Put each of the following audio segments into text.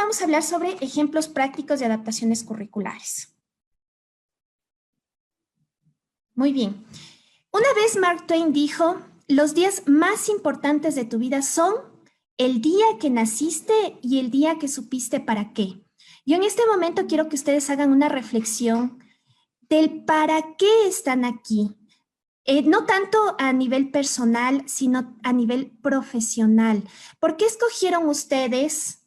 vamos a hablar sobre ejemplos prácticos de adaptaciones curriculares. Muy bien. Una vez Mark Twain dijo, los días más importantes de tu vida son el día que naciste y el día que supiste para qué. Yo en este momento quiero que ustedes hagan una reflexión del para qué están aquí. No tanto a nivel personal, sino a nivel profesional. ¿Por qué escogieron ustedes?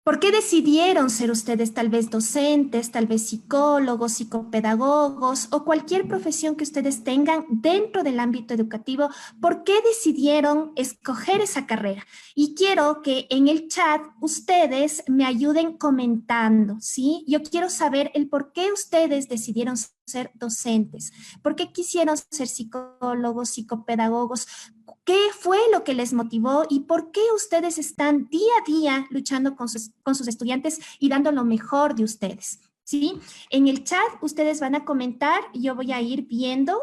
¿Por qué decidieron ser ustedes tal vez docentes, tal vez psicólogos, psicopedagogos o cualquier profesión que ustedes tengan dentro del ámbito educativo? ¿Por qué decidieron escoger esa carrera? Y quiero que en el chat ustedes me ayuden comentando, ¿sí? Yo quiero saber el por qué ustedes decidieron ser docentes, por qué quisieron ser psicólogos, psicopedagogos. ¿Qué fue lo que les motivó y por qué ustedes están día a día luchando con sus estudiantes y dando lo mejor de ustedes? ¿Sí? En el chat ustedes van a comentar, yo voy a ir viendo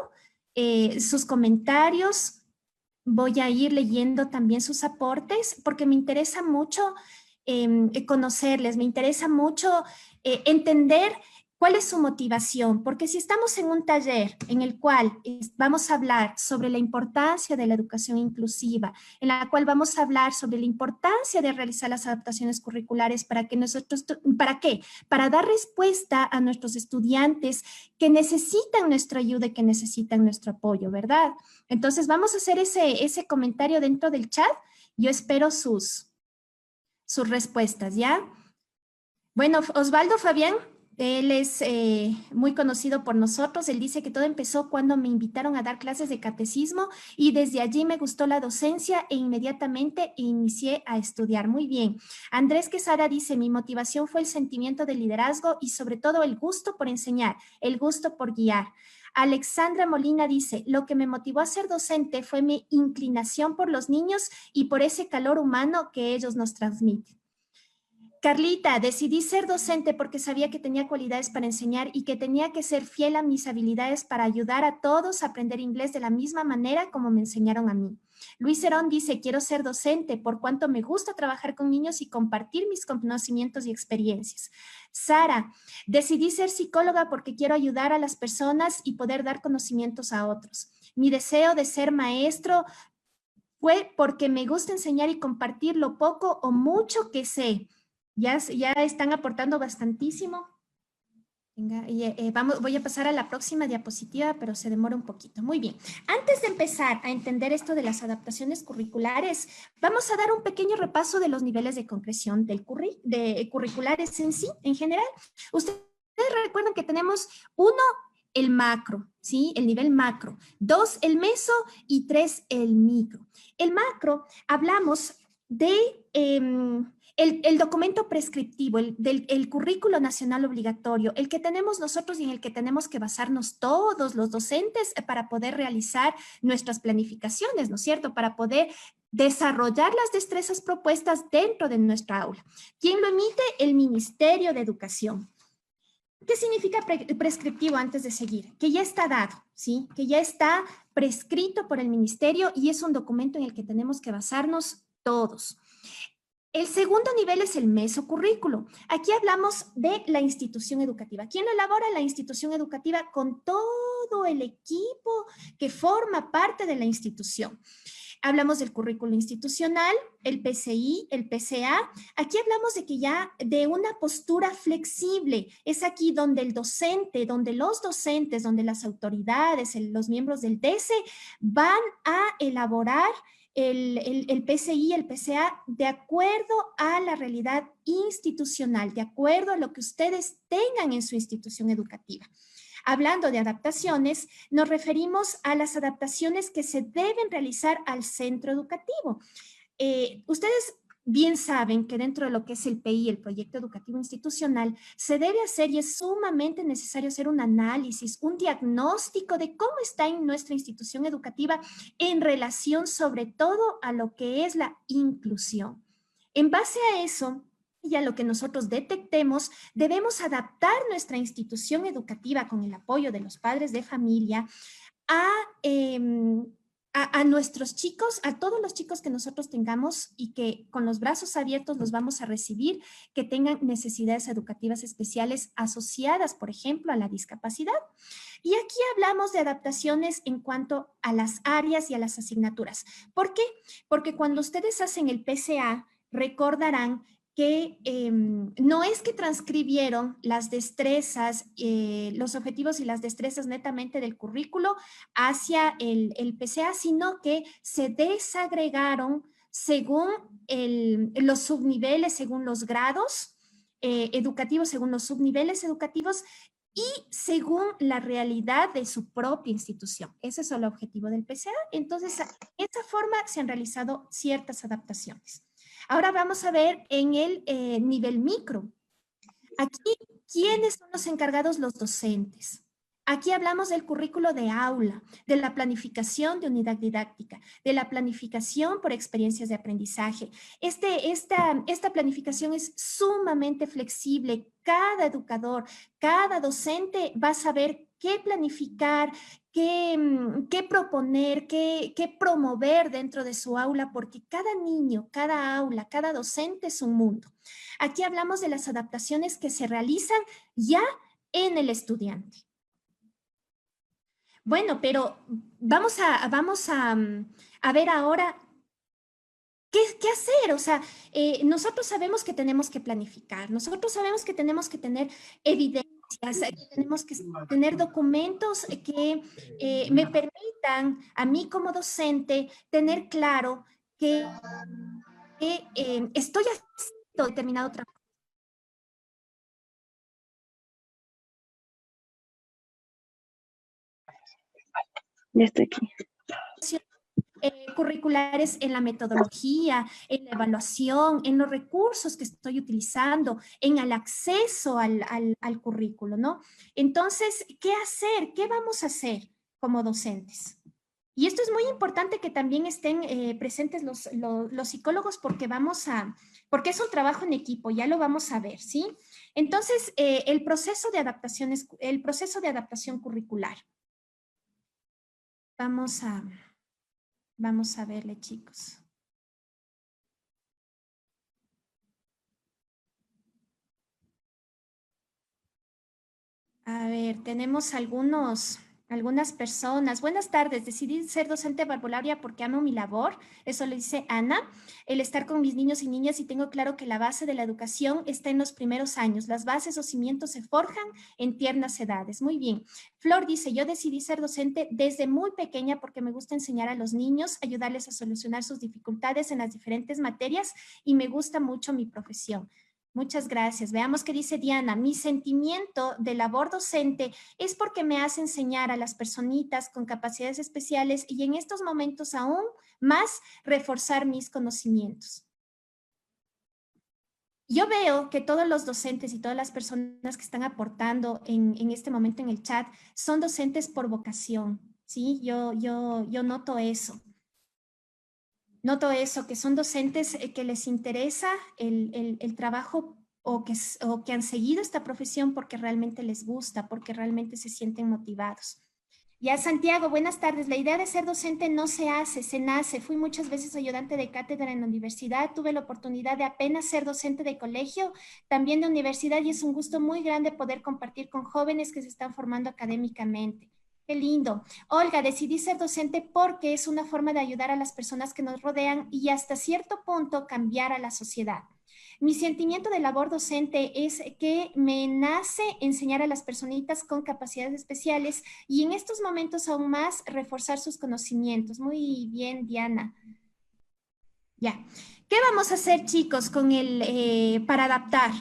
sus comentarios, voy a ir leyendo también sus aportes porque me interesa mucho conocerles, me interesa mucho entender ¿cuál es su motivación? Porque si estamos en un taller en el cual vamos a hablar sobre la importancia de la educación inclusiva, en la cual vamos a hablar sobre la importancia de realizar las adaptaciones curriculares para que nosotros, ¿para qué? Para dar respuesta a nuestros estudiantes que necesitan nuestra ayuda y que necesitan nuestro apoyo, ¿verdad? Entonces vamos a hacer ese comentario dentro del chat. Yo espero sus respuestas, ¿ya? Bueno, Osvaldo Fabián. Él es muy conocido por nosotros. Él dice que todo empezó cuando me invitaron a dar clases de catecismo y desde allí me gustó la docencia e inmediatamente inicié a estudiar. Muy bien. Andrés Quesada dice, mi motivación fue el sentimiento de liderazgo y sobre todo el gusto por enseñar, el gusto por guiar. Alexandra Molina dice, lo que me motivó a ser docente fue mi inclinación por los niños y por ese calor humano que ellos nos transmiten. Carlita, decidí ser docente porque sabía que tenía cualidades para enseñar y que tenía que ser fiel a mis habilidades para ayudar a todos a aprender inglés de la misma manera como me enseñaron a mí. Luis Herón dice, quiero ser docente por cuanto me gusta trabajar con niños y compartir mis conocimientos y experiencias. Sara, decidí ser psicóloga porque quiero ayudar a las personas y poder dar conocimientos a otros. Mi deseo de ser maestro fue porque me gusta enseñar y compartir lo poco o mucho que sé. Ya están aportando bastantísimo. Venga, voy a pasar a la próxima diapositiva, pero se demora un poquito. Muy bien. Antes de empezar a entender esto de las adaptaciones curriculares, vamos a dar un pequeño repaso de los niveles de concreción de curriculares en sí, en general. Ustedes recuerdan que tenemos 1, el macro, ¿sí? El nivel macro. 2, el meso y 3, el micro. El macro, hablamos de el documento prescriptivo, el currículo nacional obligatorio, el que tenemos nosotros y en el que tenemos que basarnos todos los docentes para poder realizar nuestras planificaciones, ¿no es cierto? Para poder desarrollar las destrezas propuestas dentro de nuestra aula. ¿Quién lo emite? El Ministerio de Educación. ¿Qué significa prescriptivo antes de seguir? Que ya está dado, ¿sí? Que ya está prescrito por el ministerio y es un documento en el que tenemos que basarnos todos. El segundo nivel es el mesocurrículo. Aquí hablamos de la institución educativa. ¿Quién lo elabora? La institución educativa con todo el equipo que forma parte de la institución. Hablamos del currículo institucional, el PCI, el PCA. Aquí hablamos de que ya de una postura flexible. Es aquí donde el docente, donde los docentes, donde las autoridades, los miembros del DECE van a elaborar el PCI, el PCA, de acuerdo a la realidad institucional, de acuerdo a lo que ustedes tengan en su institución educativa. Hablando de adaptaciones, nos referimos a las adaptaciones que se deben realizar al centro educativo. Ustedes bien saben que dentro de lo que es el PI, el Proyecto Educativo Institucional, se debe hacer y es sumamente necesario hacer un análisis, un diagnóstico de cómo está en nuestra institución educativa en relación sobre todo a lo que es la inclusión. En base a eso, y a lo que nosotros detectemos, debemos adaptar nuestra institución educativa con el apoyo de los padres de familia a a nuestros chicos, a todos los chicos que nosotros tengamos y que con los brazos abiertos los vamos a recibir, que tengan necesidades educativas especiales asociadas, por ejemplo, a la discapacidad. Y aquí hablamos de adaptaciones en cuanto a las áreas y a las asignaturas. ¿Por qué? Porque cuando ustedes hacen el PCA, recordarán que no es que transcribieron las destrezas, los objetivos y las destrezas netamente del currículo hacia el PCA, sino que se desagregaron según los subniveles, según los grados educativos, según los subniveles educativos y según la realidad de su propia institución. Ese es el objetivo del PCA. Entonces, de esa forma se han realizado ciertas adaptaciones. Ahora vamos a ver en el nivel micro. Aquí, ¿quiénes son los encargados? Los docentes. Aquí hablamos del currículo de aula, de la planificación de unidad didáctica, de la planificación por experiencias de aprendizaje. Esta planificación es sumamente flexible. Cada educador, cada docente va a saber qué planificar, qué proponer, qué promover dentro de su aula, porque cada niño, cada aula, cada docente es un mundo. Aquí hablamos de las adaptaciones que se realizan ya en el estudiante. Bueno, pero vamos a ver ahora qué hacer. O sea, nosotros sabemos que tenemos que planificar, nosotros sabemos que tenemos que tener evidencias, que tenemos que tener documentos que me permitan a mí como docente tener claro que estoy haciendo determinado trabajo. Ya estoy aquí. Curriculares en la metodología, en la evaluación, en los recursos que estoy utilizando, en el acceso al currículo, ¿no? Entonces, ¿qué hacer? ¿Qué vamos a hacer como docentes? Y esto es muy importante que también estén presentes los psicólogos porque es un trabajo en equipo, ya lo vamos a ver, ¿sí? Entonces, el proceso de adaptación curricular. Vamos a verle, chicos. A ver, tenemos algunas personas. Buenas tardes, decidí ser docente de parvularia porque amo mi labor. Eso le dice Ana. El estar con mis niños y niñas y tengo claro que la base de la educación está en los primeros años. Las bases o cimientos se forjan en tiernas edades. Muy bien. Flor dice, yo decidí ser docente desde muy pequeña porque me gusta enseñar a los niños, ayudarles a solucionar sus dificultades en las diferentes materias y me gusta mucho mi profesión. Muchas gracias. Veamos qué dice Diana. Mi sentimiento de labor docente es porque me hace enseñar a las personitas con capacidades especiales y en estos momentos aún más reforzar mis conocimientos. Yo veo que todos los docentes y todas las personas que están aportando en este momento en el chat son docentes por vocación, ¿sí? Yo noto eso. Noto eso, que son docentes que les interesa el trabajo o que han seguido esta profesión porque realmente les gusta, porque realmente se sienten motivados. Ya, Santiago, buenas tardes. La idea de ser docente no se hace, se nace. Fui muchas veces ayudante de cátedra en la universidad, tuve la oportunidad de apenas ser docente de colegio, también de universidad, y es un gusto muy grande poder compartir con jóvenes que se están formando académicamente. Qué lindo. Olga, decidí ser docente porque es una forma de ayudar a las personas que nos rodean y hasta cierto punto cambiar a la sociedad. Mi sentimiento de labor docente es que me nace enseñar a las personitas con capacidades especiales y en estos momentos aún más reforzar sus conocimientos. Muy bien, Diana. Ya. ¿Qué vamos a hacer, chicos, para adaptar?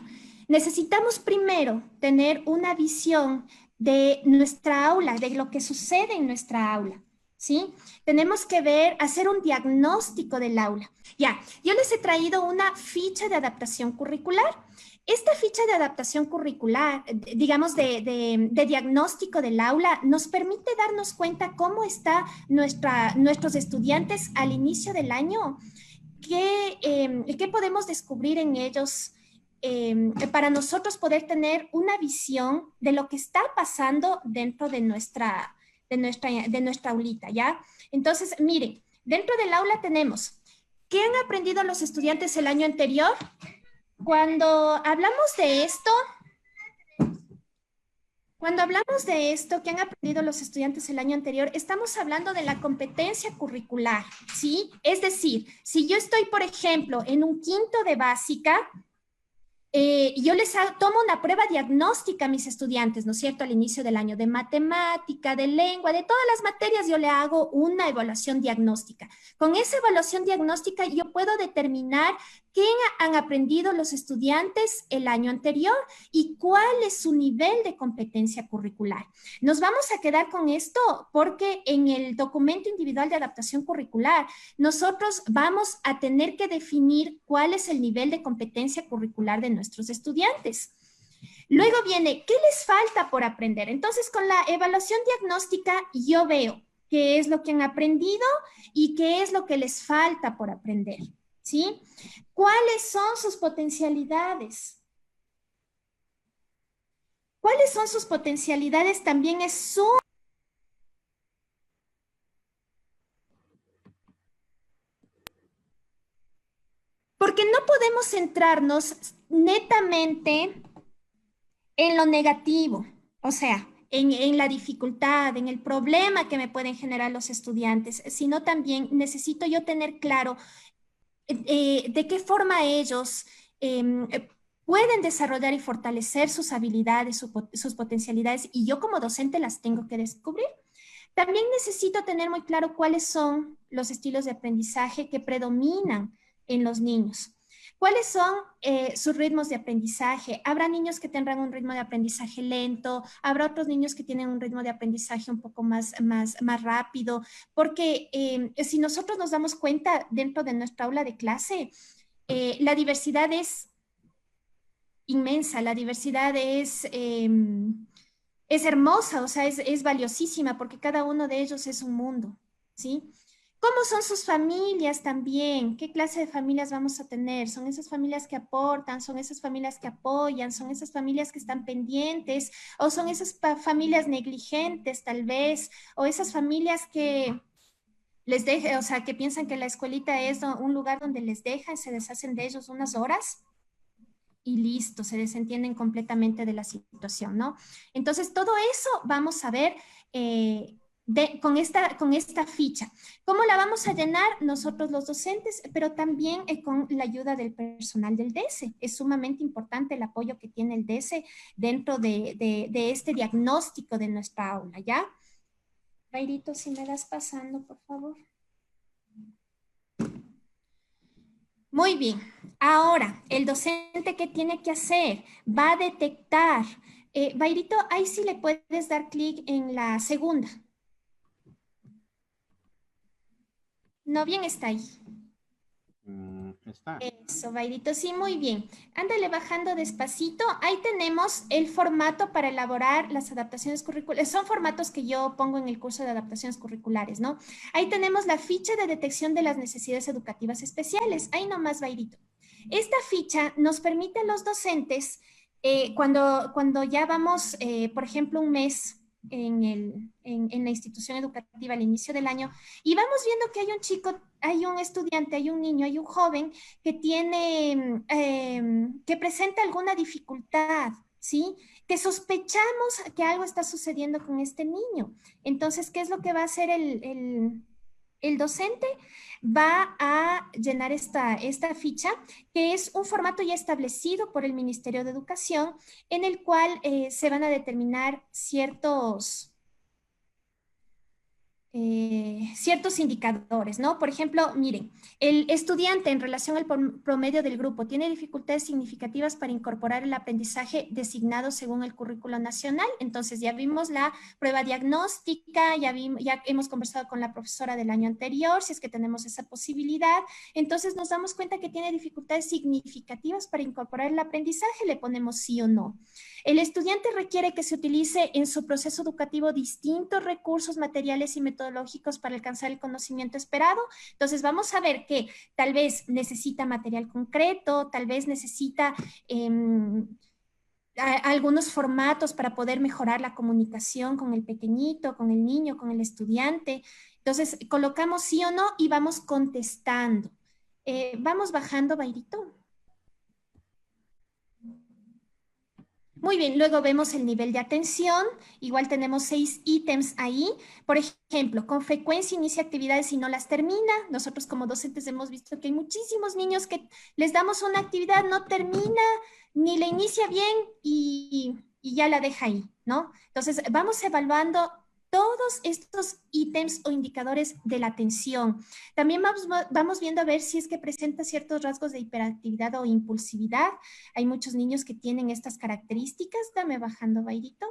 Necesitamos primero tener una visión de nuestra aula, de lo que sucede en nuestra aula, ¿sí? Tenemos que hacer un diagnóstico del aula. Ya, yo les he traído una ficha de adaptación curricular. Esta ficha de adaptación curricular, digamos de diagnóstico del aula, nos permite darnos cuenta cómo están nuestros estudiantes al inicio del año. ¿Qué podemos descubrir en ellos para nosotros poder tener una visión de lo que está pasando dentro de de nuestra aulita, ¿ya? Entonces, miren, dentro del aula tenemos, ¿qué han aprendido los estudiantes el año anterior? Cuando hablamos de esto, ¿qué han aprendido los estudiantes el año anterior? Estamos hablando de la competencia curricular, ¿sí? Es decir, si yo estoy, por ejemplo, en un quinto de básica, yo tomo una prueba diagnóstica a mis estudiantes, ¿no es cierto? Al inicio del año, de matemática, de lengua, de todas las materias, yo le hago una evaluación diagnóstica. Con esa evaluación diagnóstica, yo puedo determinar qué han aprendido los estudiantes el año anterior y cuál es su nivel de competencia curricular. Nos vamos a quedar con esto porque en el documento individual de adaptación curricular, nosotros vamos a tener que definir cuál es el nivel de competencia curricular de nuestros estudiantes. Luego viene, ¿qué les falta por aprender? Entonces, con la evaluación diagnóstica, yo veo qué es lo que han aprendido y qué es lo que les falta por aprender, ¿sí? ¿Cuáles son sus potencialidades? ¿Cuáles son sus potencialidades? También es su... Porque no podemos centrarnos netamente en lo negativo, o sea, en la dificultad, en el problema que me pueden generar los estudiantes, sino también necesito yo tener claro de qué forma ellos pueden desarrollar y fortalecer sus habilidades, sus potencialidades, y yo como docente las tengo que descubrir. También necesito tener muy claro cuáles son los estilos de aprendizaje que predominan en los niños. ¿Cuáles son sus ritmos de aprendizaje? Habrá niños que tendrán un ritmo de aprendizaje lento, habrá otros niños que tienen un ritmo de aprendizaje un poco más rápido, porque si nosotros nos damos cuenta dentro de nuestra aula de clase, la diversidad es inmensa, la diversidad es hermosa, o sea, es valiosísima porque cada uno de ellos es un mundo, ¿sí? ¿Cómo son sus familias también? ¿Qué clase de familias vamos a tener? ¿Son esas familias que aportan? ¿Son esas familias que apoyan? ¿Son esas familias que están pendientes? ¿O son esas familias negligentes tal vez? ¿O esas familias que les dejan, o sea, que piensan que la escuelita es un lugar donde les dejan, se deshacen de ellos unas horas? Y listo, se desentienden completamente de la situación, ¿no? Entonces, todo eso vamos a ver con esta ficha. ¿Cómo la vamos a llenar? Nosotros los docentes, pero también con la ayuda del personal del DESE. Es sumamente importante el apoyo que tiene el DESE dentro de este diagnóstico de nuestra aula, ¿ya? Rairito, si me das pasando, por favor. Muy bien. Ahora, el docente, ¿qué tiene que hacer? Va a detectar. Bairito, ahí sí le puedes dar clic en la segunda. No, bien está ahí. Está. Eso, Bairito, sí, muy bien. Ándale bajando despacito. Ahí tenemos el formato para elaborar las adaptaciones curriculares. Son formatos que yo pongo en el curso de adaptaciones curriculares, ¿no? Ahí tenemos la ficha de detección de las necesidades educativas especiales. Ahí nomás, Bairito. Esta ficha nos permite a los docentes, cuando ya vamos, por ejemplo, un mes en la institución educativa al inicio del año, y vamos viendo que hay un chico, hay un estudiante, hay un niño, hay un joven que tiene, que presenta alguna dificultad, ¿sí? Que sospechamos que algo está sucediendo con este niño. Entonces, ¿qué es lo que va a hacer el docente? Va a llenar esta ficha, que es un formato ya establecido por el Ministerio de Educación, en el cual se van a determinar ciertos indicadores, ¿no? Por ejemplo, miren, el estudiante en relación al promedio del grupo tiene dificultades significativas para incorporar el aprendizaje designado según el currículo nacional. Entonces ya vimos la prueba diagnóstica, ya hemos conversado con la profesora del año anterior, si es que tenemos esa posibilidad. Entonces nos damos cuenta que tiene dificultades significativas para incorporar el aprendizaje, le ponemos sí o no. El estudiante requiere que se utilice en su proceso educativo distintos recursos materiales y metodológicos para alcanzar el conocimiento esperado. Entonces vamos a ver que tal vez necesita material concreto, tal vez necesita algunos formatos para poder mejorar la comunicación con el pequeñito, con el niño, con el estudiante. Entonces, colocamos sí o no y vamos contestando. Vamos bajando, Bairito. Muy bien, luego vemos el nivel de atención. Igual tenemos 6 ítems ahí. Por ejemplo, con frecuencia inicia actividades y no las termina. Nosotros como docentes hemos visto que hay muchísimos niños que les damos una actividad, no termina, ni la inicia bien y ya la deja ahí, ¿no? Entonces, vamos evaluando todos estos ítems o indicadores de la atención. También vamos viendo a ver si es que presenta ciertos rasgos de hiperactividad o impulsividad. Hay muchos niños que tienen estas características. Dame bajando, Bairito.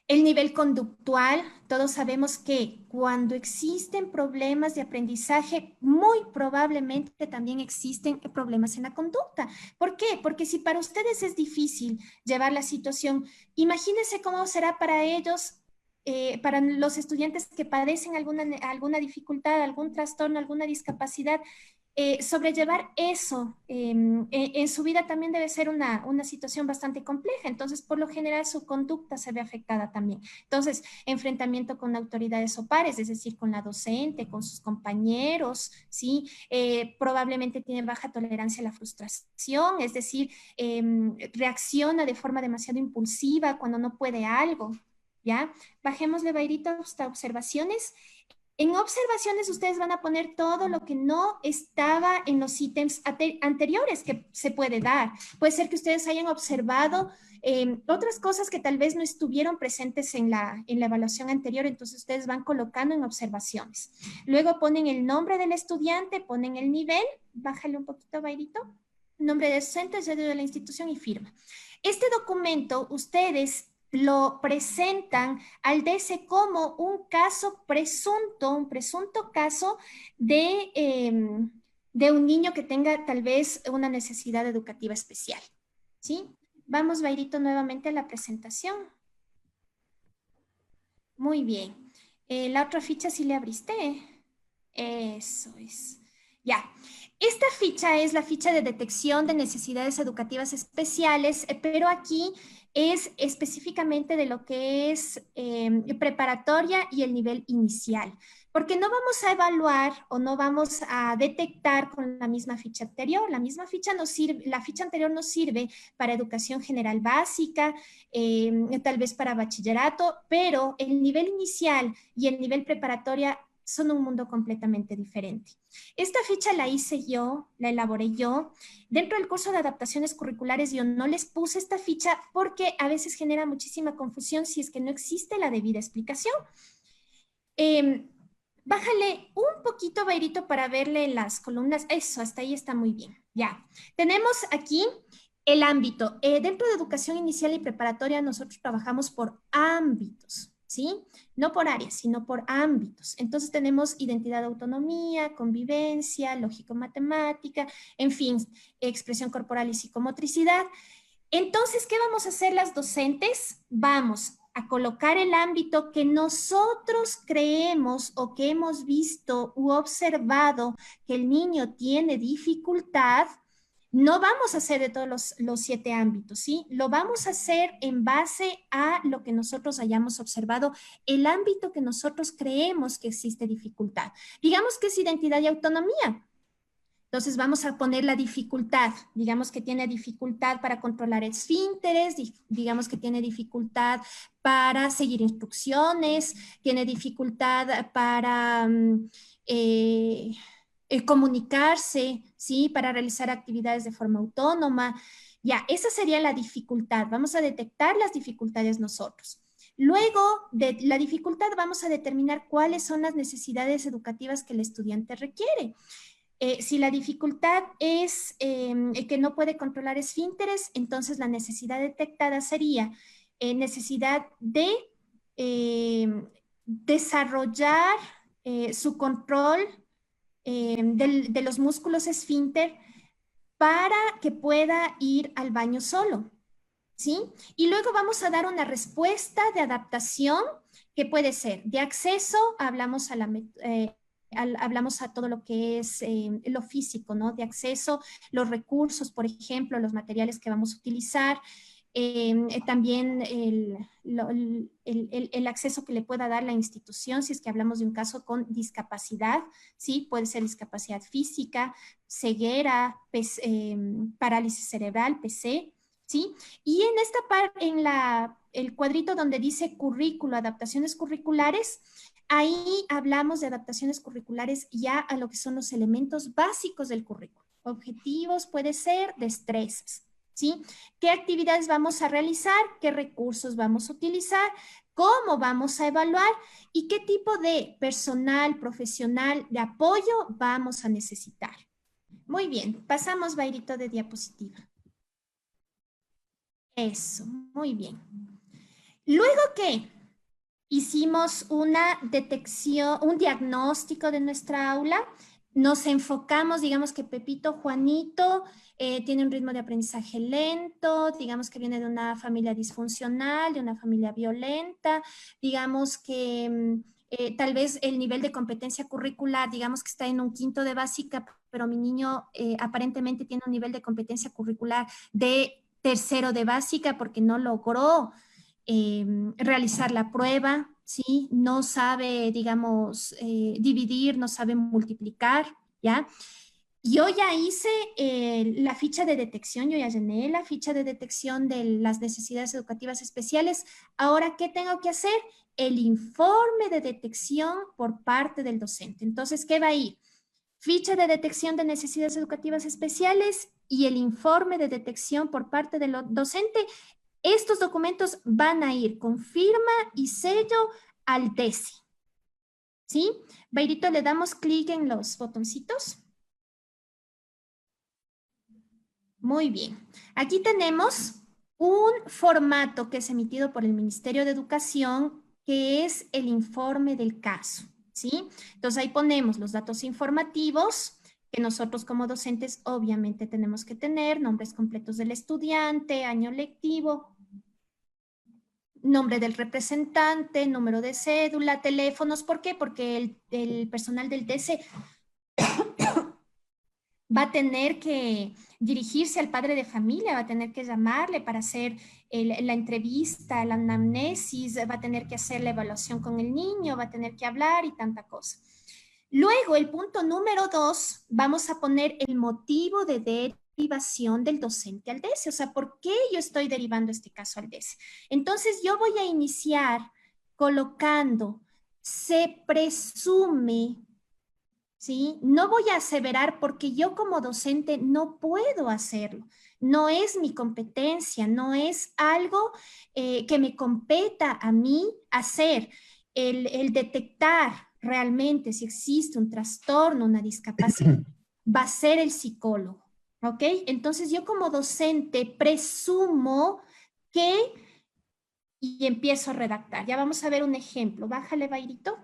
El nivel conductual, todos sabemos que cuando existen problemas de aprendizaje, muy probablemente también existen problemas en la conducta. ¿Por qué? Porque si para ustedes es difícil llevar la situación, imagínense cómo será para ellos, para los estudiantes que padecen alguna dificultad, algún trastorno, alguna discapacidad. Sobrellevar eso en su vida también debe ser una situación bastante compleja. Entonces, por lo general, su conducta se ve afectada también. Entonces, enfrentamiento con autoridades o pares, es decir, con la docente, con sus compañeros, ¿sí? Probablemente tiene baja tolerancia a la frustración, es decir, reacciona de forma demasiado impulsiva cuando no puede algo, ¿ya? Bajémosle, Bairito, hasta observaciones. En observaciones ustedes van a poner todo lo que no estaba en los ítems anteriores que se puede dar. Puede ser que ustedes hayan observado otras cosas que tal vez no estuvieron presentes en la evaluación anterior, entonces ustedes van colocando en observaciones. Luego ponen el nombre del estudiante, ponen el nivel, bájale un poquito, Bairito, nombre de docente, sede de la institución y firma. Este documento ustedes lo presentan al DC como un caso presunto, un presunto caso de un niño que tenga tal vez una necesidad educativa especial. ¿Sí? Vamos, Bairito, nuevamente a la presentación. Muy bien. La otra ficha sí le abriste. Eso es. Ya. Esta ficha es la ficha de detección de necesidades educativas especiales, pero aquí es específicamente de lo que es preparatoria y el nivel inicial, porque no vamos a evaluar o no vamos a detectar con la misma ficha anterior. La misma ficha nos sirve, la ficha anterior nos sirve para educación general básica, tal vez para bachillerato, pero el nivel inicial y el nivel preparatoria son un mundo completamente diferente. Esta ficha la hice yo, la elaboré yo. Dentro del curso de adaptaciones curriculares yo no les puse esta ficha porque a veces genera muchísima confusión si es que no existe la debida explicación. Bájale un poquito, Bairito, para verle las columnas. Eso, hasta ahí está muy bien. Ya, tenemos aquí el ámbito. Dentro de educación inicial y preparatoria nosotros trabajamos por ámbitos. ¿Sí? No por áreas, sino por ámbitos. Entonces tenemos identidad, autonomía, convivencia, lógico-matemática, en fin, expresión corporal y psicomotricidad. Entonces, ¿qué vamos a hacer las docentes? Vamos a colocar el ámbito que nosotros creemos o que hemos visto u observado que el niño tiene dificultad. No vamos a hacer de todos los 7 ámbitos, ¿sí? Lo vamos a hacer en base a lo que nosotros hayamos observado, el ámbito que nosotros creemos que existe dificultad. Digamos que es identidad y autonomía. Entonces vamos a poner la dificultad, digamos que tiene dificultad para controlar esfínteres, digamos que tiene dificultad para seguir instrucciones, tiene dificultad para comunicarse, ¿sí? Para realizar actividades de forma autónoma. Ya, esa sería la dificultad. Vamos a detectar las dificultades nosotros. Luego de la dificultad vamos a determinar cuáles son las necesidades educativas que el estudiante requiere. Si la dificultad es que no puede controlar esfínteres, entonces la necesidad detectada sería necesidad de desarrollar su control de los músculos esfínter para que pueda ir al baño solo. ¿Sí? Y luego vamos a dar una respuesta de adaptación que puede ser de acceso, hablamos hablamos a todo lo que es lo físico, ¿no? De acceso, los recursos, por ejemplo, los materiales que vamos a utilizar, también el acceso que le pueda dar la institución, si es que hablamos de un caso con discapacidad, ¿sí? Puede ser discapacidad física, ceguera, parálisis cerebral, PC, ¿sí? Y en esta parte, el cuadrito donde dice currículo, adaptaciones curriculares, ahí hablamos de adaptaciones curriculares ya a lo que son los elementos básicos del currículo. Objetivos puede ser destrezas, ¿sí? ¿Qué actividades vamos a realizar? ¿Qué recursos vamos a utilizar? ¿Cómo vamos a evaluar? ¿Y qué tipo de personal profesional de apoyo vamos a necesitar? Muy bien, pasamos, Bairito, de diapositiva. Eso, muy bien. Luego que hicimos una detección, un diagnóstico de nuestra aula, nos enfocamos, digamos que Pepito, Juanito, tiene un ritmo de aprendizaje lento, digamos que viene de una familia disfuncional, de una familia violenta, digamos que tal vez el nivel de competencia curricular, digamos que está en un quinto de básica, pero mi niño aparentemente tiene un nivel de competencia curricular de tercero de básica porque no logró realizar la prueba, ¿sí? No sabe, digamos, dividir, no sabe multiplicar, ¿ya? Yo ya hice la ficha de detección, yo ya llené la ficha de detección de las necesidades educativas especiales. Ahora, ¿qué tengo que hacer? El informe de detección por parte del docente. Entonces, ¿qué va a ir? Ficha de detección de necesidades educativas especiales y el informe de detección por parte del docente. Estos documentos van a ir con firma y sello al DESI, ¿sí? Bairito, le damos clic en los botoncitos. Muy bien. Aquí tenemos un formato que es emitido por el Ministerio de Educación, que es el informe del caso, ¿sí? Entonces ahí ponemos los datos informativos que nosotros como docentes obviamente tenemos que tener, nombres completos del estudiante, año lectivo, nombre del representante, número de cédula, teléfonos. ¿Por qué? Porque el personal del TC va a tener que dirigirse al padre de familia, va a tener que llamarle para hacer la entrevista, la anamnesis, va a tener que hacer la evaluación con el niño, va a tener que hablar y tanta cosa. Luego, el punto número 2, vamos a poner el motivo de derivación del docente al DESE, o sea, ¿por qué yo estoy derivando este caso al DESE? Entonces, yo voy a iniciar colocando, se presume, ¿sí? No voy a aseverar porque yo como docente no puedo hacerlo. No es mi competencia, no es algo que me competa a mí hacer. El detectar realmente si existe un trastorno, una discapacidad, va a ser el psicólogo, ¿ok? Entonces yo como docente presumo que y empiezo a redactar. Ya vamos a ver un ejemplo. Bájale, Bairito.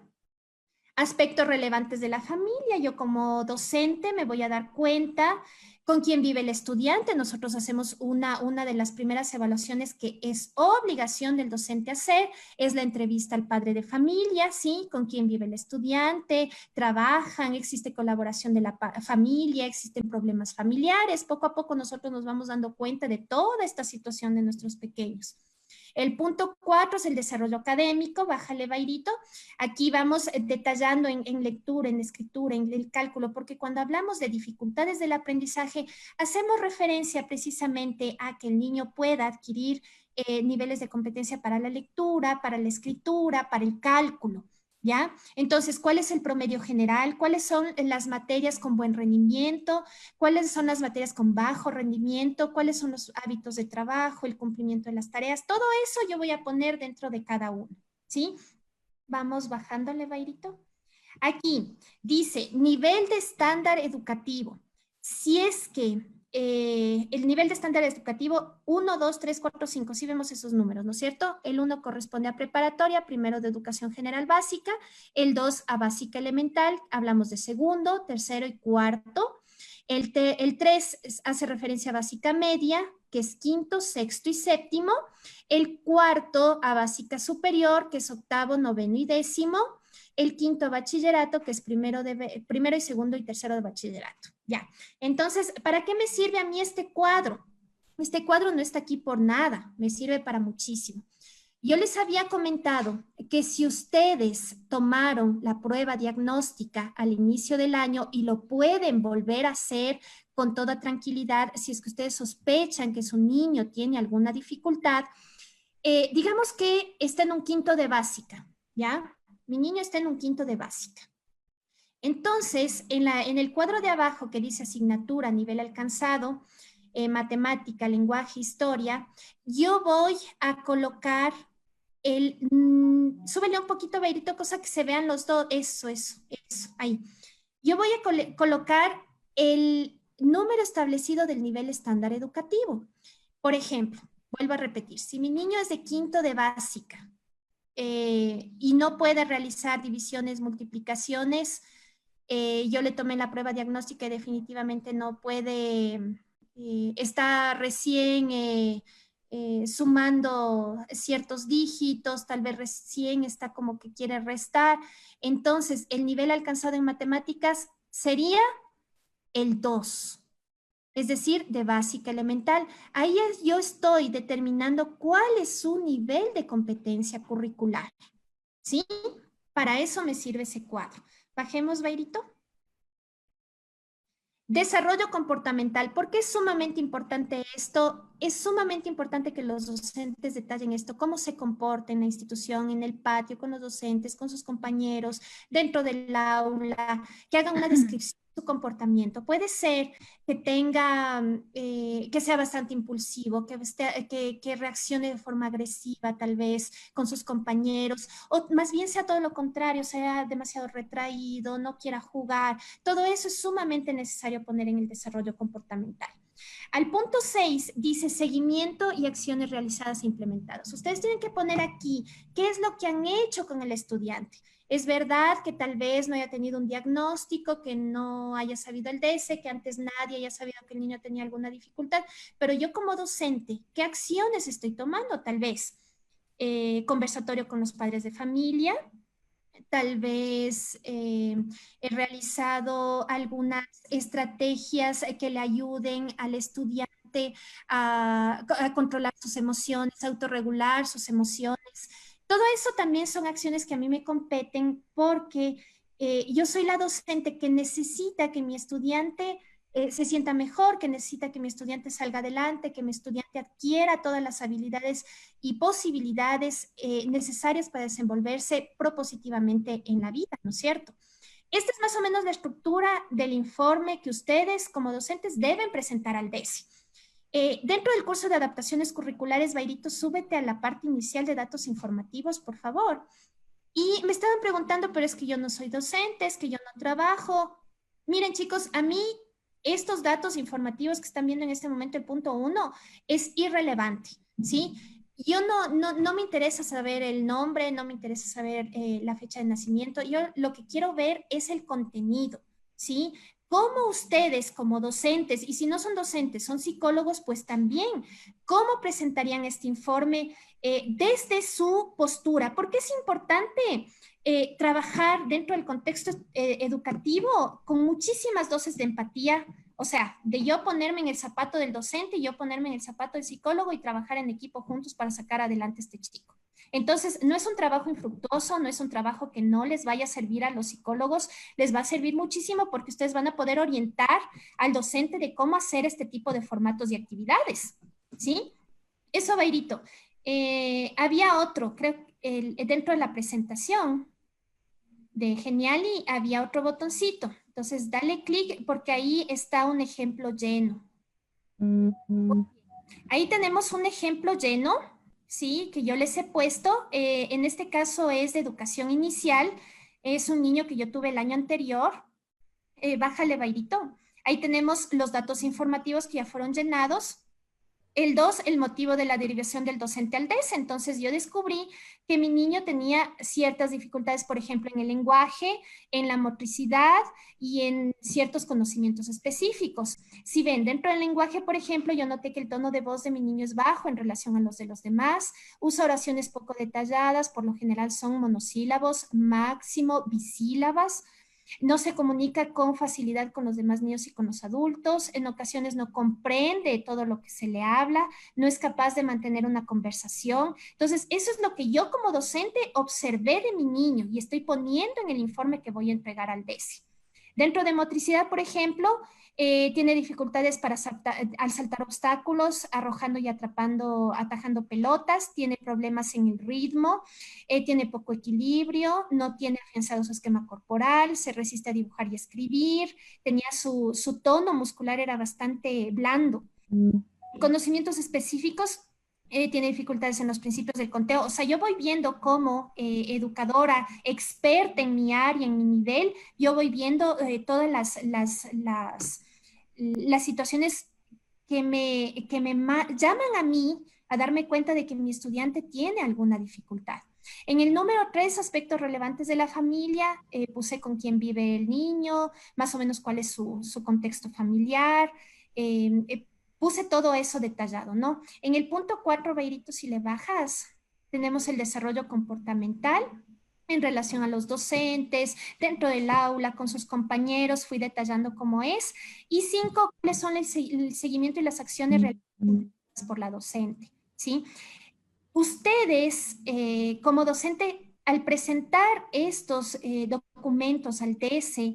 Aspectos relevantes de la familia. Yo como docente me voy a dar cuenta con quién vive el estudiante. Nosotros hacemos una de las primeras evaluaciones que es obligación del docente hacer, es la entrevista al padre de familia, ¿sí? Con quién vive el estudiante, trabajan, existe colaboración de la familia, existen problemas familiares. Poco a poco nosotros nos vamos dando cuenta de toda esta situación de nuestros pequeños. El punto 4 es el desarrollo académico, bájale, Bairito. Aquí vamos detallando en lectura, en escritura, en el cálculo, porque cuando hablamos de dificultades del aprendizaje, hacemos referencia precisamente a que el niño pueda adquirir niveles de competencia para la lectura, para la escritura, para el cálculo. ¿Ya? Entonces, ¿cuál es el promedio general? ¿Cuáles son las materias con buen rendimiento? ¿Cuáles son las materias con bajo rendimiento? ¿Cuáles son los hábitos de trabajo, el cumplimiento de las tareas? Todo eso yo voy a poner dentro de cada uno, ¿sí? Vamos bajándole, Bairito. Aquí dice nivel de estándar educativo. Si es que el nivel de estándar educativo 1, 2, 3, 4, 5, sí vemos esos números, ¿no es cierto? El 1 corresponde a preparatoria, primero de educación general básica, el 2 a básica elemental, hablamos de segundo, tercero y cuarto. El 3 hace referencia a básica media, que es quinto, sexto y séptimo. El cuarto a básica superior, que es octavo, noveno y décimo. el quinto de bachillerato, que es primero y segundo y tercero de bachillerato. Ya, entonces, ¿para qué me sirve a mí este cuadro? Este cuadro no está aquí por nada, me sirve para muchísimo. Yo les había comentado que si ustedes tomaron la prueba diagnóstica al inicio del año y lo pueden volver a hacer con toda tranquilidad, si es que ustedes sospechan que su niño tiene alguna dificultad, digamos que está en un quinto de básica, ¿ya? Mi niño está en un quinto de básica. Entonces, en el cuadro de abajo que dice asignatura, nivel alcanzado, matemática, lenguaje, historia, yo voy a colocar súbele un poquito, Beirito, cosa que se vean los dos, eso, ahí. Yo voy a colocar el número establecido del nivel estándar educativo. Por ejemplo, vuelvo a repetir, si mi niño es de quinto de básica y no puede realizar divisiones, multiplicaciones, yo le tomé la prueba diagnóstica y definitivamente no puede, está recién sumando ciertos dígitos, tal vez recién está como que quiere restar. Entonces, el nivel alcanzado en matemáticas sería el 2, es decir, de básica elemental. Ahí yo estoy determinando cuál es su nivel de competencia curricular, ¿sí? Para eso me sirve ese cuadro. Bajemos, Bairito. Desarrollo comportamental. ¿Por qué es sumamente importante esto? Es sumamente importante que los docentes detallen esto, cómo se comporta en la institución, en el patio, con los docentes, con sus compañeros, dentro del aula, que hagan una descripción de su comportamiento. Puede ser que tenga, que sea bastante impulsivo, que reaccione de forma agresiva tal vez con sus compañeros, o más bien sea todo lo contrario, sea demasiado retraído, no quiera jugar. Todo eso es sumamente necesario poner en el desarrollo comportamental. Al punto 6 dice seguimiento y acciones realizadas e implementadas. Ustedes tienen que poner aquí qué es lo que han hecho con el estudiante. Es verdad que tal vez no haya tenido un diagnóstico, que no haya sabido el DS, que antes nadie haya sabido que el niño tenía alguna dificultad, pero yo como docente, ¿qué acciones estoy tomando? Tal vez conversatorio con los padres de familia, tal vez he realizado algunas estrategias que le ayuden al estudiante a controlar sus emociones, a autorregular sus emociones. Todo eso también son acciones que a mí me competen porque yo soy la docente que necesita que mi estudiante se sienta mejor, que necesita que mi estudiante salga adelante, que mi estudiante adquiera todas las habilidades y posibilidades necesarias para desenvolverse propositivamente en la vida, ¿no es cierto? Esta es más o menos la estructura del informe que ustedes como docentes deben presentar al DESI. Dentro del curso de adaptaciones curriculares, Bairito, súbete a la parte inicial de datos informativos, por favor. Y me estaban preguntando, pero es que yo no soy docente, es que yo no trabajo. Miren, chicos, a mí estos datos informativos que están viendo en este momento, el punto 1, es irrelevante, ¿sí? Yo no me interesa saber el nombre, no me interesa saber la fecha de nacimiento. Yo lo que quiero ver es el contenido, ¿sí? ¿Cómo ustedes como docentes, y si no son docentes, son psicólogos, pues también, cómo presentarían este informe desde su postura? Porque es importante trabajar dentro del contexto educativo con muchísimas dosis de empatía, o sea, de yo ponerme en el zapato del docente y yo ponerme en el zapato del psicólogo y trabajar en equipo juntos para sacar adelante a este chico. Entonces, no es un trabajo infructuoso, no es un trabajo que no les vaya a servir a los psicólogos, les va a servir muchísimo porque ustedes van a poder orientar al docente de cómo hacer este tipo de formatos y actividades, ¿sí? Eso, Bairito. Había otro, creo, dentro de la presentación de Geniali había otro botoncito. Entonces, dale clic porque ahí está un ejemplo lleno. Ahí tenemos un ejemplo lleno, ¿sí? Que yo les he puesto. En este caso es de educación inicial. Es un niño que yo tuve el año anterior. Bájale, Bairito. Ahí tenemos los datos informativos que ya fueron llenados. El 2, el motivo de la derivación del docente al DES. Entonces yo descubrí que mi niño tenía ciertas dificultades, por ejemplo, en el lenguaje, en la motricidad y en ciertos conocimientos específicos. Si ven, dentro del lenguaje, por ejemplo, yo noté que el tono de voz de mi niño es bajo en relación a los de los demás, usa oraciones poco detalladas, por lo general son monosílabos, máximo bisílabas, no se comunica con facilidad con los demás niños y con los adultos, en ocasiones no comprende todo lo que se le habla, no es capaz de mantener una conversación. Entonces, eso es lo que yo como docente observé de mi niño y estoy poniendo en el informe que voy a entregar al DESI. Dentro de motricidad, por ejemplo, tiene dificultades para al saltar obstáculos, arrojando y atrapando, atajando pelotas, tiene problemas en el ritmo, tiene poco equilibrio, no tiene afianzado su esquema corporal, se resiste a dibujar y escribir, tenía su tono muscular era bastante blando. Conocimientos específicos, tiene dificultades en los principios del conteo. O sea, yo voy viendo como educadora, experta en mi área, en mi nivel, yo voy viendo todas las situaciones que me llaman a mí a darme cuenta de que mi estudiante tiene alguna dificultad. En el número 3, aspectos relevantes de la familia, puse con quién vive el niño, más o menos cuál es su contexto familiar, puse todo eso detallado, ¿no? En el punto 4, Beirito, si le bajas, tenemos el desarrollo comportamental en relación a los docentes, dentro del aula, con sus compañeros, fui detallando cómo es. Y 5, cuáles son el seguimiento y las acciones realizadas por la docente, ¿sí? Ustedes, como docente, al presentar estos documentos al DS,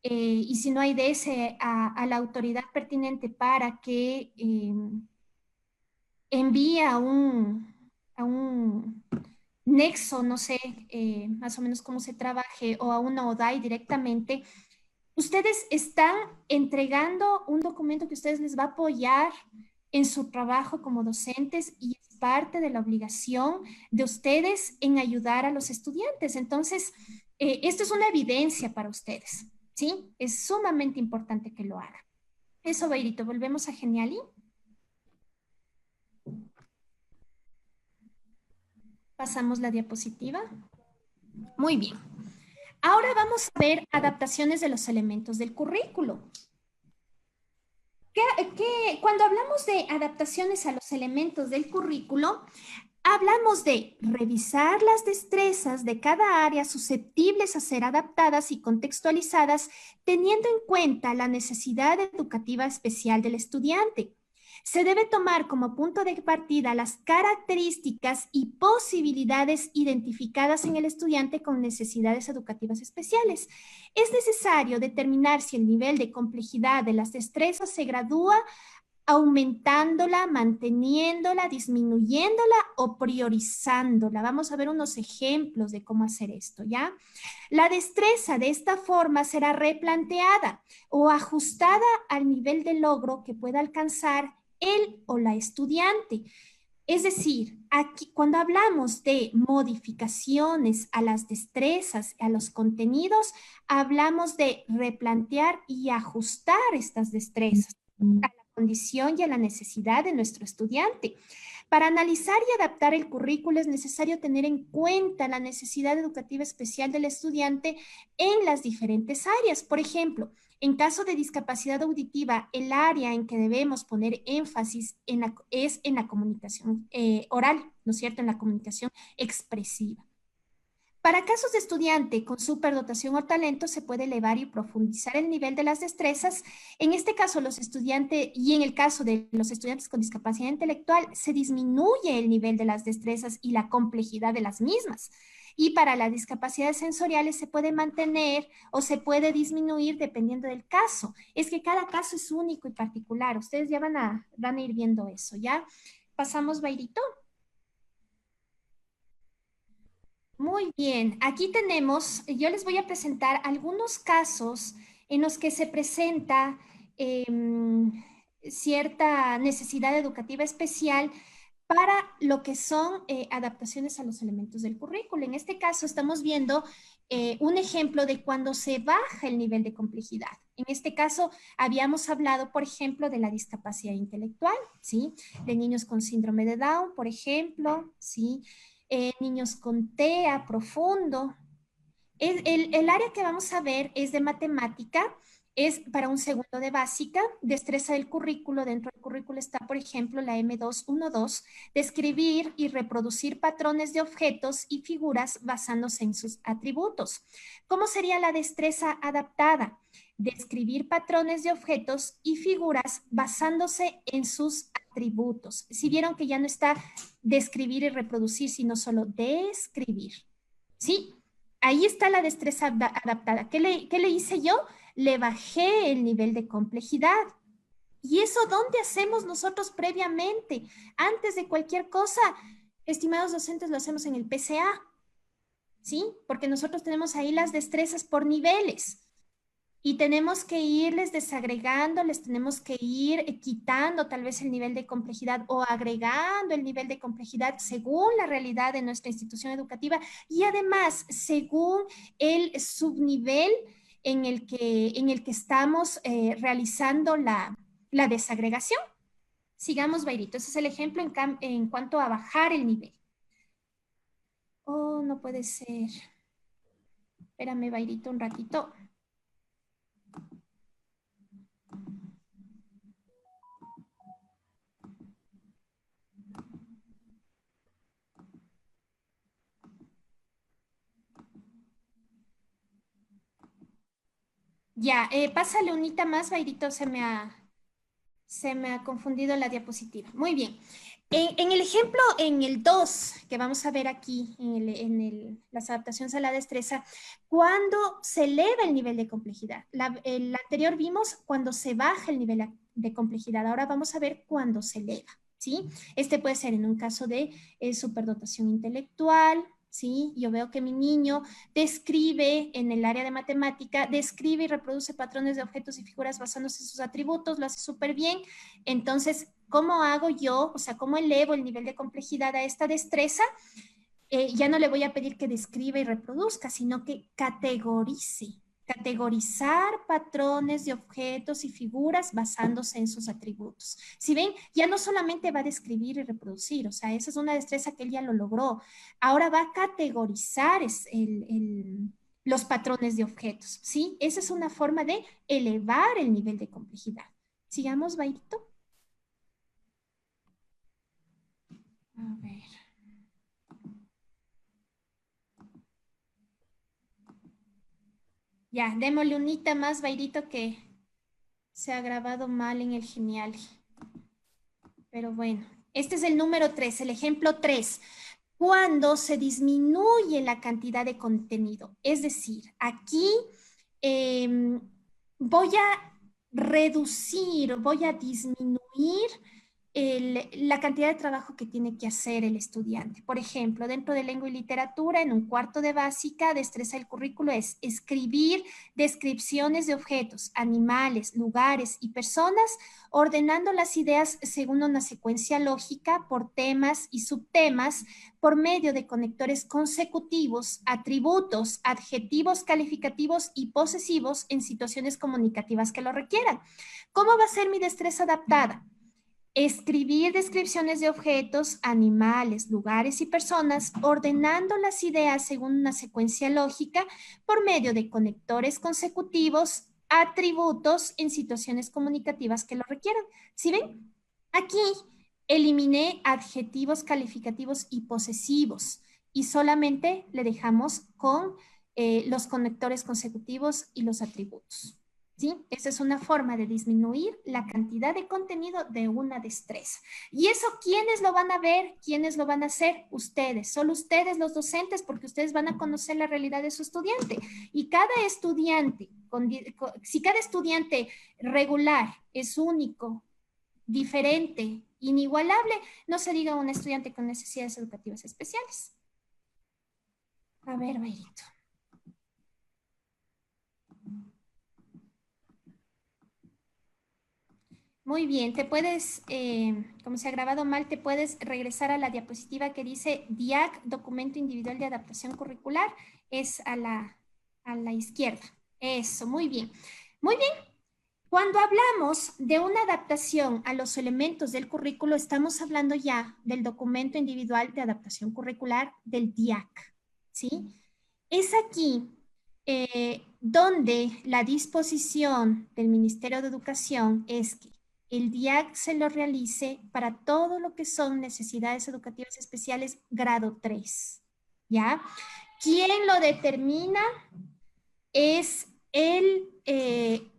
y si no hay DS, a la autoridad pertinente para que envíe a un nexo, no sé, más o menos cómo se trabaje, o a una ODAI directamente, ustedes están entregando un documento que ustedes les va a apoyar en su trabajo como docentes y es parte de la obligación de ustedes en ayudar a los estudiantes. Entonces, esto es una evidencia para ustedes, ¿sí? Es sumamente importante que lo hagan. Eso, Beirito, volvemos a Geniali. Pasamos la diapositiva. Muy bien. Ahora vamos a ver adaptaciones de los elementos del currículo. Cuando hablamos de adaptaciones a los elementos del currículo, hablamos de revisar las destrezas de cada área susceptibles a ser adaptadas y contextualizadas, teniendo en cuenta la necesidad educativa especial del estudiante. Se debe tomar como punto de partida las características y posibilidades identificadas en el estudiante con necesidades educativas especiales. Es necesario determinar si el nivel de complejidad de las destrezas se gradúa aumentándola, manteniéndola, disminuyéndola o priorizándola. Vamos a ver unos ejemplos de cómo hacer esto, ¿ya? La destreza de esta forma será replanteada o ajustada al nivel de logro que pueda alcanzar él o la estudiante. Es decir, aquí cuando hablamos de modificaciones a las destrezas, a los contenidos, hablamos de replantear y ajustar estas destrezas a la condición y a la necesidad de nuestro estudiante. Para analizar y adaptar el currículo es necesario tener en cuenta la necesidad educativa especial del estudiante en las diferentes áreas. Por ejemplo, en caso de discapacidad auditiva, el área en que debemos poner énfasis es en la comunicación oral, ¿no es cierto? En la comunicación expresiva. Para casos de estudiante con superdotación o talento, se puede elevar y profundizar el nivel de las destrezas. En este caso, los estudiantes, y en el caso de los estudiantes con discapacidad intelectual, se disminuye el nivel de las destrezas y la complejidad de las mismas. Y para las discapacidades sensoriales se puede mantener o se puede disminuir dependiendo del caso. Es que cada caso es único y particular. Ustedes ya van a ir viendo eso, ¿ya? Pasamos, Bairito. Muy bien, aquí tenemos, yo les voy a presentar algunos casos en los que se presenta cierta necesidad educativa especial para lo que son adaptaciones a los elementos del currículo. En este caso estamos viendo un ejemplo de cuando se baja el nivel de complejidad. En este caso habíamos hablado, por ejemplo, de la discapacidad intelectual, ¿sí? De niños con síndrome de Down, por ejemplo, ¿sí? Niños con TEA profundo. El área que vamos a ver es de matemática, es para un segundo de básica, destreza del currículo. Dentro del currículo está, por ejemplo, la M212, describir y reproducir patrones de objetos y figuras basándose en sus atributos. ¿Cómo sería la destreza adaptada? Describir patrones de objetos y figuras basándose en sus atributos. Si vieron que ya no está describir y reproducir, sino solo describir. ¿Sí? Ahí está la destreza adaptada. ¿Qué le hice yo? Le bajé el nivel de complejidad. ¿Y eso dónde hacemos nosotros previamente? Antes de cualquier cosa, estimados docentes, lo hacemos en el PCA, ¿sí? Porque nosotros tenemos ahí las destrezas por niveles. Y tenemos que irles desagregando, les tenemos que ir quitando tal vez el nivel de complejidad o agregando el nivel de complejidad según la realidad de nuestra institución educativa y además según el subnivel en el que estamos realizando la desagregación. Sigamos, Bairito. Ese es el ejemplo en cuanto a bajar el nivel. Oh, no puede ser. Espérame, Bairito, un ratito. Ya, pásale unita más, Bairito, se me ha confundido la diapositiva. Muy bien. En el ejemplo, en el 2 que vamos a ver aquí, las adaptaciones a la destreza, cuando se eleva el nivel de complejidad. El anterior vimos cuando se baja el nivel de complejidad. Ahora vamos a ver cuando se eleva, ¿sí? Este puede ser en un caso de superdotación intelectual, ¿sí? Yo veo que mi niño describe en el área de matemática, describe y reproduce patrones de objetos y figuras basándose en sus atributos, lo hace súper bien. Entonces, ¿cómo hago yo? O sea, ¿cómo elevo el nivel de complejidad a esta destreza? Ya no le voy a pedir que describa y reproduzca, sino que categorice. Categorizar patrones de objetos y figuras basándose en sus atributos. Si ven, ya no solamente va a describir y reproducir, o sea, esa es una destreza que él ya lo logró. Ahora va a categorizar los patrones de objetos, ¿sí? Esa es una forma de elevar el nivel de complejidad. Sigamos, Bairito. A ver. Ya, démosle unita más, Bairito, que se ha grabado mal en el genial. Pero bueno, este es el número 3, el ejemplo 3. Cuando se disminuye la cantidad de contenido. Es decir, aquí eh, voy a reducir, voy a disminuir la cantidad de trabajo que tiene que hacer el estudiante. Por ejemplo, dentro de lengua y literatura, en un cuarto de básica, destreza del currículo es escribir descripciones de objetos, animales, lugares y personas, ordenando las ideas según una secuencia lógica por temas y subtemas por medio de conectores consecutivos, atributos, adjetivos calificativos y posesivos en situaciones comunicativas que lo requieran. ¿Cómo va a ser mi destreza adaptada? Escribir descripciones de objetos, animales, lugares y personas, ordenando las ideas según una secuencia lógica por medio de conectores consecutivos, atributos en situaciones comunicativas que lo requieran. ¿Sí ven? Aquí eliminé adjetivos calificativos y posesivos y solamente le dejamos con los conectores consecutivos y los atributos. ¿Sí? Esa es una forma de disminuir la cantidad de contenido de una destreza. ¿Y eso quiénes lo van a ver? ¿Quiénes lo van a hacer? Ustedes, solo ustedes los docentes, porque ustedes van a conocer la realidad de su estudiante. Y cada estudiante, si cada estudiante regular es único, diferente, inigualable, no se diga un estudiante con necesidades educativas especiales. A ver, Bairito. Muy bien, te puedes, como se ha grabado mal, te puedes regresar a la diapositiva que dice DIAC, Documento Individual de Adaptación Curricular, es a la izquierda. Eso, muy bien. Muy bien, cuando hablamos de una adaptación a los elementos del currículo, estamos hablando ya del Documento Individual de Adaptación Curricular del DIAC, ¿sí? Es aquí donde la disposición del Ministerio de Educación es que el DIAC se lo realice para todo lo que son necesidades educativas especiales grado 3, ¿ya? ¿Quién lo determina? Es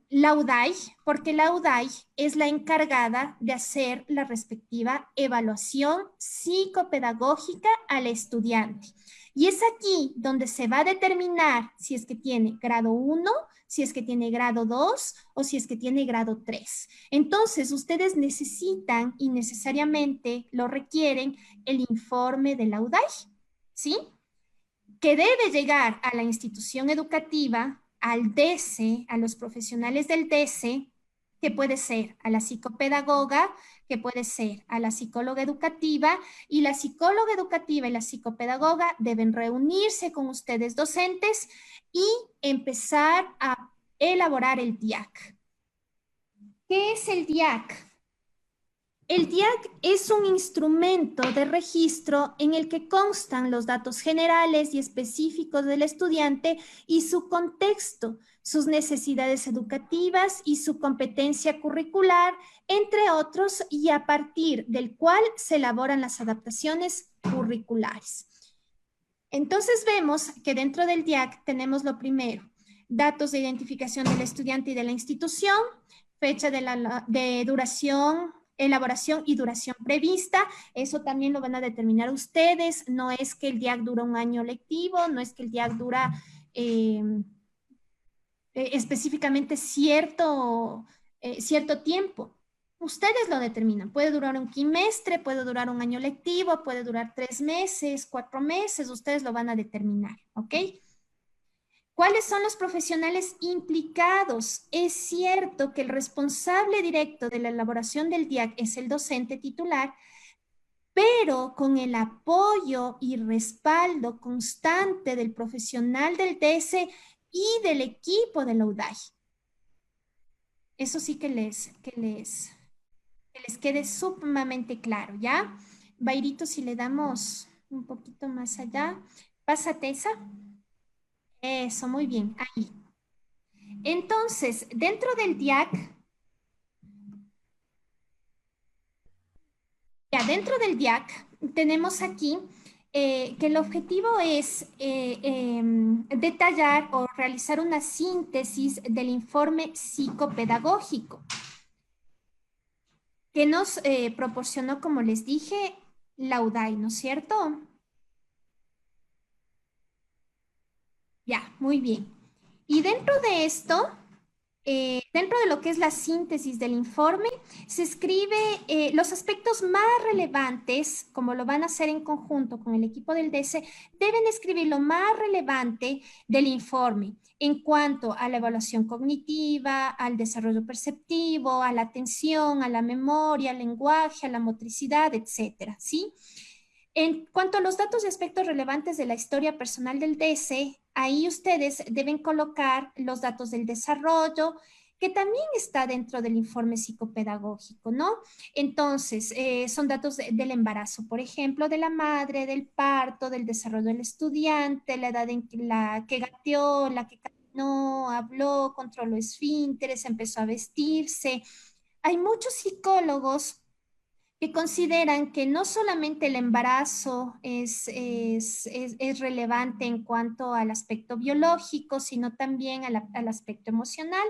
la UDAI, porque la UDAI es la encargada de hacer la respectiva evaluación psicopedagógica al estudiante. Y es aquí donde se va a determinar si es que tiene grado 1, si es que tiene grado 2 o si es que tiene grado 3. Entonces, ustedes necesitan y necesariamente lo requieren el informe de la UDAI, ¿sí? Que debe llegar a la institución educativa, al DESE, a los profesionales del DESE, que puede ser a la psicopedagoga, que puede ser a la psicóloga educativa, y la psicóloga educativa y la psicopedagoga deben reunirse con ustedes docentes y empezar a elaborar el DIAC. ¿Qué es el DIAC? El DIAC es un instrumento de registro en el que constan los datos generales y específicos del estudiante y su contexto, sus necesidades educativas y su competencia curricular, entre otros, y a partir del cual se elaboran las adaptaciones curriculares. Entonces vemos que dentro del DIAC tenemos lo primero, datos de identificación del estudiante y de la institución, fecha de duración, elaboración y duración prevista. Eso también lo van a determinar ustedes. No es que el DIAC dura un año lectivo, no es que el DIAC dura específicamente cierto tiempo. Ustedes lo determinan. Puede durar un quimestre, puede durar un año lectivo, puede durar 3 meses, 4 meses. Ustedes lo van a determinar, ¿ok? ¿Cuáles son los profesionales implicados? Es cierto que el responsable directo de la elaboración del DIAC es el docente titular, pero con el apoyo y respaldo constante del profesional del DS y del equipo de la UDAI. Eso sí que les quede sumamente claro, ¿ya? Bairito, si le damos un poquito más allá. Pásate esa. Eso, muy bien, ahí. Entonces, dentro del DIAC, tenemos aquí que el objetivo es detallar o realizar una síntesis del informe psicopedagógico que nos proporcionó, como les dije, la UDAI, ¿no es cierto? Ya, muy bien. Y dentro de esto, dentro de lo que es la síntesis del informe, se escribe los aspectos más relevantes, como lo van a hacer en conjunto con el equipo del DS, deben escribir lo más relevante del informe en cuanto a la evaluación cognitiva, al desarrollo perceptivo, a la atención, a la memoria, al lenguaje, a la motricidad, etcétera, ¿sí? En cuanto a los datos y aspectos relevantes de la historia personal del DS, ahí ustedes deben colocar los datos del desarrollo, que también está dentro del informe psicopedagógico, ¿no? Entonces, son datos del embarazo, por ejemplo, de la madre, del parto, del desarrollo del estudiante, la edad en la que gateó, la que caminó, habló, controló esfínteres, empezó a vestirse. Hay muchos psicólogos que consideran que no solamente el embarazo es relevante en cuanto al aspecto biológico, sino también al aspecto emocional.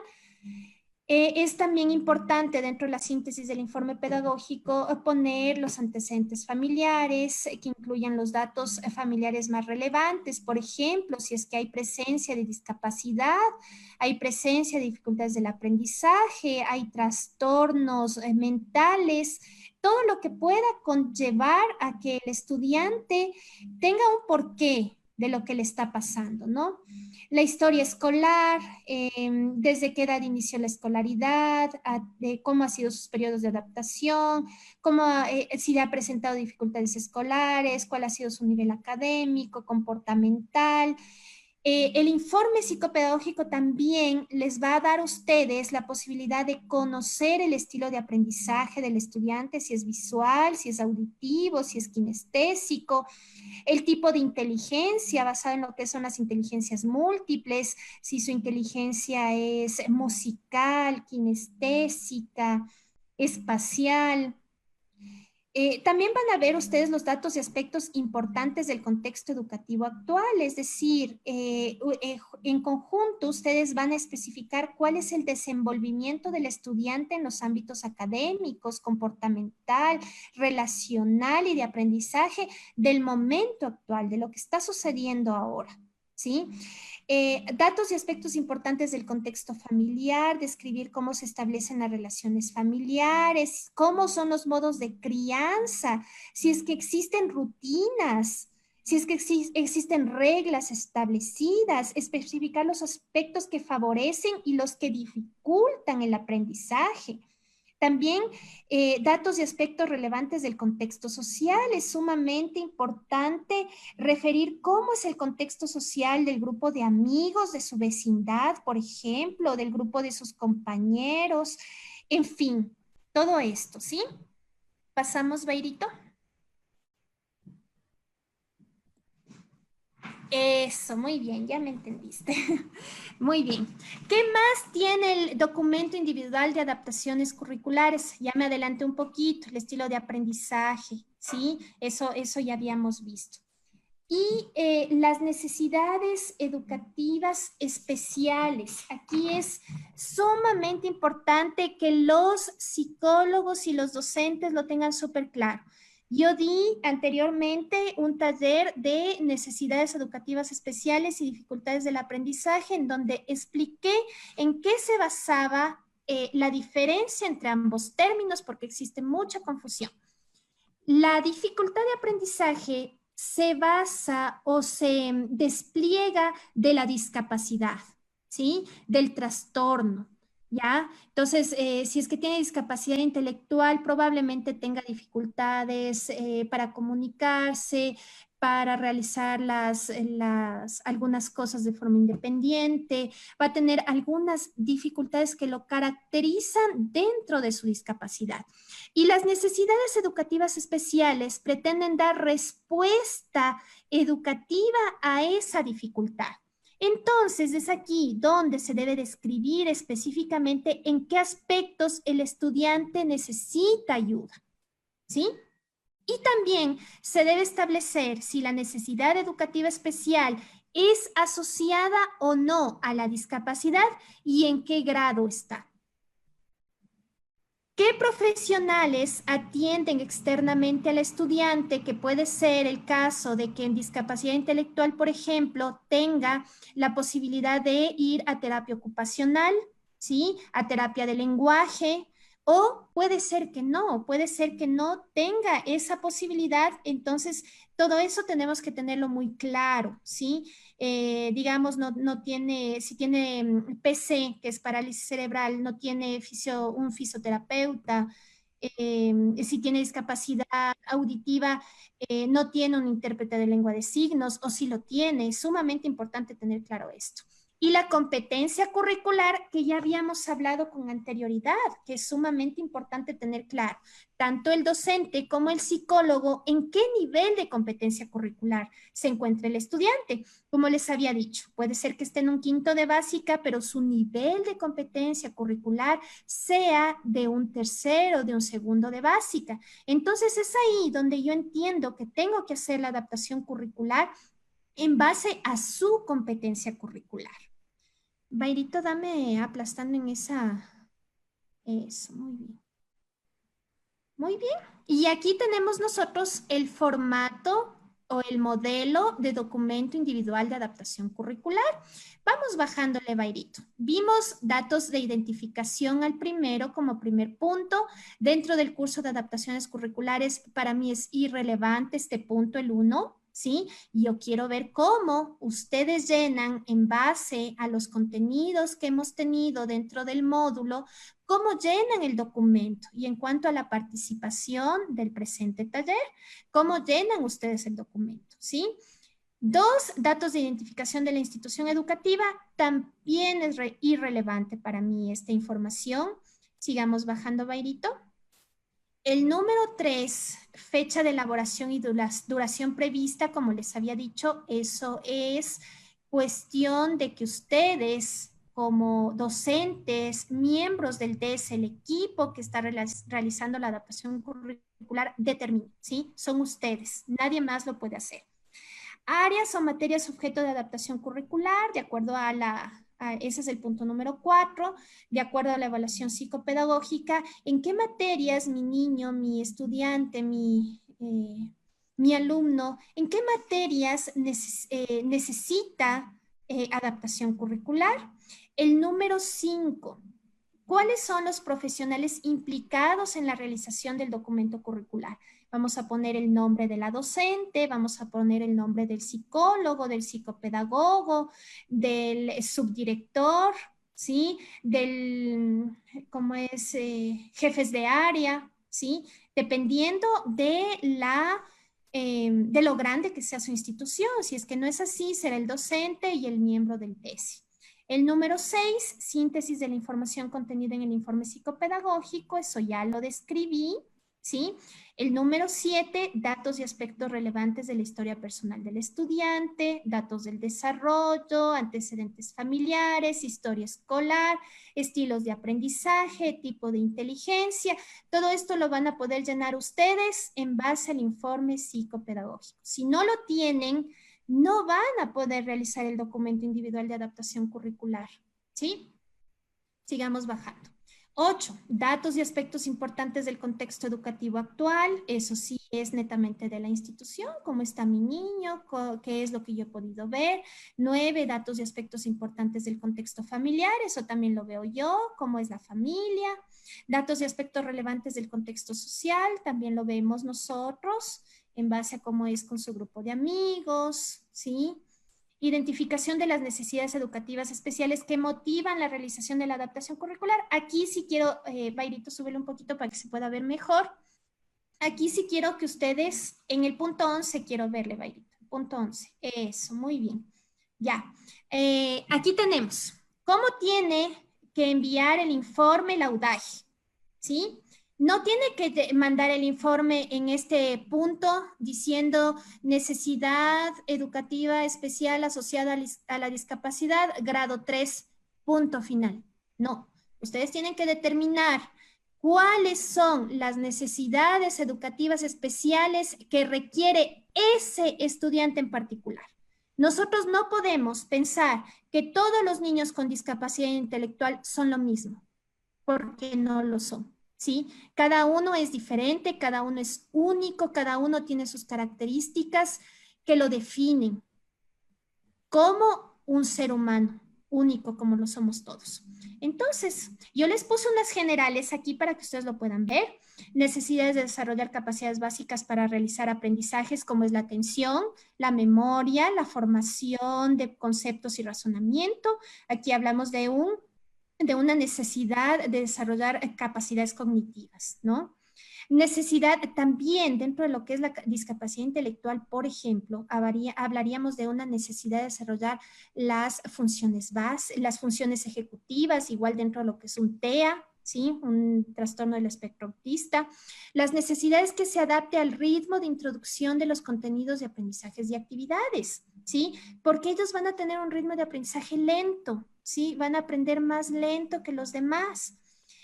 Es también importante dentro de la síntesis del informe pedagógico poner los antecedentes familiares que incluyan los datos familiares más relevantes. Por ejemplo, si es que hay presencia de discapacidad, hay presencia de dificultades del aprendizaje, hay trastornos mentales, todo lo que pueda conllevar a que el estudiante tenga un porqué de lo que le está pasando, ¿no? La historia escolar, desde qué edad inició la escolaridad, de cómo ha sido sus periodos de adaptación, cómo, si le ha presentado dificultades escolares, cuál ha sido su nivel académico, comportamental. El informe psicopedagógico también les va a dar a ustedes la posibilidad de conocer el estilo de aprendizaje del estudiante, si es visual, si es auditivo, si es kinestésico, el tipo de inteligencia basado en lo que son las inteligencias múltiples, si su inteligencia es musical, kinestésica, espacial. También van a ver ustedes los datos y aspectos importantes del contexto educativo actual, es decir, en conjunto ustedes van a especificar cuál es el desenvolvimiento del estudiante en los ámbitos académicos, comportamental, relacional y de aprendizaje del momento actual, de lo que está sucediendo ahora, ¿sí? Datos y aspectos importantes del contexto familiar, describir cómo se establecen las relaciones familiares, cómo son los modos de crianza, si es que existen rutinas, si es que existen reglas establecidas, especificar los aspectos que favorecen y los que dificultan el aprendizaje. También datos y aspectos relevantes del contexto social. Es sumamente importante referir cómo es el contexto social del grupo de amigos, de su vecindad, por ejemplo, del grupo de sus compañeros, en fin, todo esto, ¿sí? Pasamos, Bairito. Eso, muy bien, ya me entendiste. Muy bien. ¿Qué más tiene el documento individual de adaptaciones curriculares? Ya me adelanté un poquito, el estilo de aprendizaje, ¿sí? Eso ya habíamos visto. Y las necesidades educativas especiales. Aquí es sumamente importante que los psicólogos y los docentes lo tengan súper claro. Yo di anteriormente un taller de necesidades educativas especiales y dificultades del aprendizaje en donde expliqué en qué se basaba la diferencia entre ambos términos porque existe mucha confusión. La dificultad de aprendizaje se basa o se despliega de la discapacidad, ¿sí? Del trastorno, ¿ya? Entonces, si es que tiene discapacidad intelectual, probablemente tenga dificultades para comunicarse, para realizar algunas cosas de forma independiente, va a tener algunas dificultades que lo caracterizan dentro de su discapacidad. Y las necesidades educativas especiales pretenden dar respuesta educativa a esa dificultad. Entonces, es aquí donde se debe describir específicamente en qué aspectos el estudiante necesita ayuda, ¿sí? Y también se debe establecer si la necesidad educativa especial es asociada o no a la discapacidad y en qué grado está. ¿Qué profesionales atienden externamente al estudiante? Que puede ser el caso de que en discapacidad intelectual, por ejemplo, tenga la posibilidad de ir a terapia ocupacional, ¿sí? A terapia de lenguaje, o puede ser que no tenga esa posibilidad. Entonces, todo eso tenemos que tenerlo muy claro, ¿sí? Digamos, no tiene, si tiene PC, que es parálisis cerebral, no tiene un fisioterapeuta, si tiene discapacidad auditiva, no tiene un intérprete de lengua de signos, o si lo tiene, es sumamente importante tener claro esto. Y la competencia curricular que ya habíamos hablado con anterioridad, que es sumamente importante tener claro, tanto el docente como el psicólogo, en qué nivel de competencia curricular se encuentra el estudiante. Como les había dicho, puede ser que esté en un quinto de básica, pero su nivel de competencia curricular sea de un tercero, de un segundo de básica. Entonces es ahí donde yo entiendo que tengo que hacer la adaptación curricular en base a su competencia curricular. Bairito, dame aplastando en esa. Eso, muy bien. Muy bien. Y aquí tenemos nosotros el formato o el modelo de documento individual de adaptación curricular. Vamos bajándole, Bairito. Vimos datos de identificación al primero como primer punto. Dentro del curso de adaptaciones curriculares, para mí es irrelevante este punto, el uno. ¿sí? Yo quiero ver cómo ustedes llenan en base a los contenidos que hemos tenido dentro del módulo, cómo llenan el documento. Y en cuanto a la participación del presente taller, cómo llenan ustedes el documento, ¿sí? Dos, datos de identificación de la institución educativa. También es irrelevante para mí esta información. Sigamos bajando, Bairito. El número 3, fecha de elaboración y duración prevista, como les había dicho, eso es cuestión de que ustedes como docentes, miembros del DS, el equipo que está realizando la adaptación curricular, determinen, ¿sí? Son ustedes, nadie más lo puede hacer. Áreas o materias objeto de adaptación curricular, de acuerdo a ese es el punto número 4, de acuerdo a la evaluación psicopedagógica, en qué materias mi niño, mi estudiante, mi alumno, en qué materias necesita adaptación curricular. El número 5, ¿cuáles son los profesionales implicados en la realización del documento curricular? Vamos a poner el nombre de la docente, vamos a poner el nombre del psicólogo, del psicopedagogo, del subdirector, ¿sí? Del, ¿cómo es? Jefes de área, ¿sí? Dependiendo de lo grande que sea su institución. Si es que no es así, será el docente y el miembro del TESI. El número 6, síntesis de la información contenida en el informe psicopedagógico, eso ya lo describí, ¿sí? El número 7, datos y aspectos relevantes de la historia personal del estudiante, datos del desarrollo, antecedentes familiares, historia escolar, estilos de aprendizaje, tipo de inteligencia. Todo esto lo van a poder llenar ustedes en base al informe psicopedagógico. Si no lo tienen, no van a poder realizar el documento individual de adaptación curricular, ¿sí? Sigamos bajando. 8, datos y aspectos importantes del contexto educativo actual. Eso sí es netamente de la institución, cómo está mi niño, qué es lo que yo he podido ver. 9, datos y aspectos importantes del contexto familiar. Eso también lo veo yo, cómo es la familia. Datos y aspectos relevantes del contexto social. También lo vemos nosotros en base a cómo es con su grupo de amigos, ¿sí? Identificación de las necesidades educativas especiales que motivan la realización de la adaptación curricular. Aquí sí quiero, Bairito, súbelo un poquito para que se pueda ver mejor. Aquí sí quiero que ustedes, en el punto 11, quiero verle, Bairito. Punto 11. Eso, muy bien. Ya. Aquí tenemos, ¿cómo tiene que enviar el informe la UDAG? ¿Sí? No tiene que mandar el informe en este punto diciendo necesidad educativa especial asociada a la discapacidad, grado 3, punto final. No, ustedes tienen que determinar cuáles son las necesidades educativas especiales que requiere ese estudiante en particular. Nosotros no podemos pensar que todos los niños con discapacidad intelectual son lo mismo, porque no lo son, ¿sí? Cada uno es diferente, cada uno es único, cada uno tiene sus características que lo definen como un ser humano único como lo somos todos. Entonces, yo les puse unas generales aquí para que ustedes lo puedan ver. Necesidades de desarrollar capacidades básicas para realizar aprendizajes como es la atención, la memoria, la formación de conceptos y razonamiento. Aquí hablamos de una necesidad de desarrollar capacidades cognitivas, ¿no? Necesidad también dentro de lo que es la discapacidad intelectual, por ejemplo, hablaríamos de una necesidad de desarrollar las funciones las funciones ejecutivas, igual dentro de lo que es un TEA, ¿sí? Un trastorno del espectro autista. Las necesidades que se adapte al ritmo de introducción de los contenidos de aprendizajes y actividades, ¿sí? Porque ellos van a tener un ritmo de aprendizaje lento, ¿sí? Van a aprender más lento que los demás.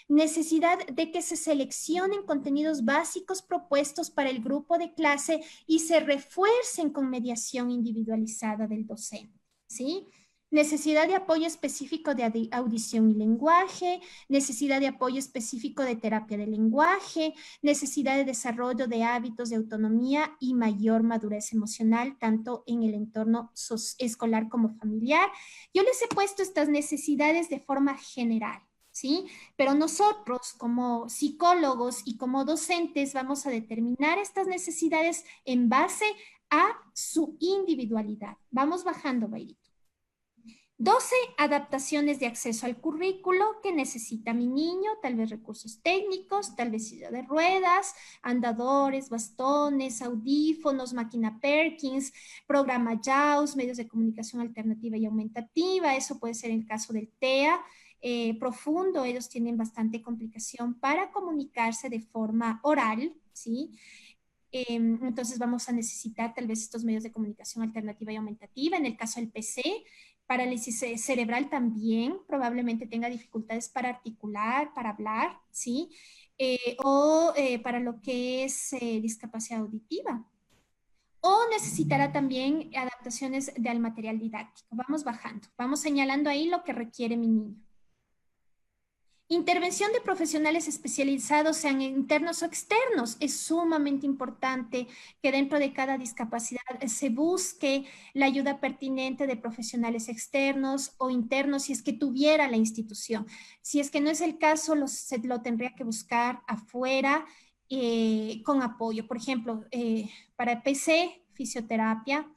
Necesidad de que se seleccionen contenidos básicos propuestos para el grupo de clase y se refuercen con mediación individualizada del docente, ¿sí? Necesidad de apoyo específico de audición y lenguaje, necesidad de apoyo específico de terapia de lenguaje, necesidad de desarrollo de hábitos de autonomía y mayor madurez emocional, tanto en el entorno escolar como familiar. Yo les he puesto estas necesidades de forma general, ¿sí? Pero nosotros como psicólogos y como docentes vamos a determinar estas necesidades en base a su individualidad. Vamos bajando, Bairito. 12 adaptaciones de acceso al currículo que necesita mi niño, tal vez recursos técnicos, tal vez silla de ruedas, andadores, bastones, audífonos, máquina Perkins, programa JAWS, medios de comunicación alternativa y aumentativa. Eso puede ser el caso del TEA. Profundo, ellos tienen bastante complicación para comunicarse de forma oral, ¿sí? Entonces vamos a necesitar tal vez estos medios de comunicación alternativa y aumentativa. En el caso del PC, parálisis cerebral también, probablemente tenga dificultades para articular, para hablar, ¿sí? Para lo que es discapacidad auditiva. O necesitará también adaptaciones al material didáctico. Vamos bajando, vamos señalando ahí lo que requiere mi niño. Intervención de profesionales especializados, sean internos o externos. Es sumamente importante que dentro de cada discapacidad se busque la ayuda pertinente de profesionales externos o internos si es que tuviera la institución. Si es que no es el caso, se lo tendría que buscar afuera con apoyo. Por ejemplo, para PC, fisioterapia,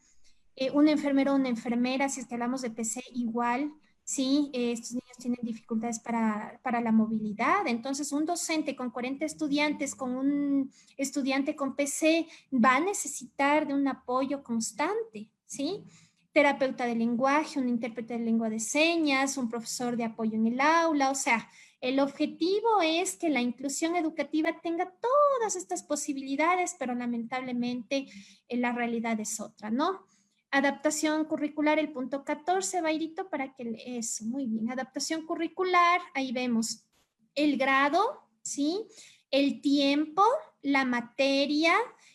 un enfermero o una enfermera, si es que hablamos de PC, igual. Sí, estos niños tienen dificultades para la movilidad, entonces un docente con 40 estudiantes, con un estudiante con PC, va a necesitar de un apoyo constante, ¿sí? Terapeuta de lenguaje, un intérprete de lengua de señas, un profesor de apoyo en el aula, o sea, el objetivo es que la inclusión educativa tenga todas estas posibilidades, pero lamentablemente la realidad es otra, ¿no? Adaptación curricular, el punto 14, Bairito, para que eso, muy bien. Adaptación curricular, ahí vemos el grado, ¿sí? El tiempo, la materia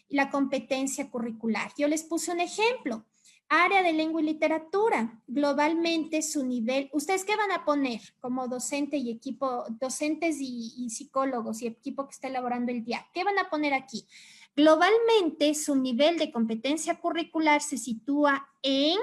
y la competencia curricular. Yo les puse un ejemplo. Área de lengua y literatura, globalmente su nivel, ¿ustedes qué van a poner como docente y equipo, docentes y psicólogos y equipo que está elaborando el día? ¿Qué van a poner aquí? Globalmente, su nivel de competencia curricular se sitúa en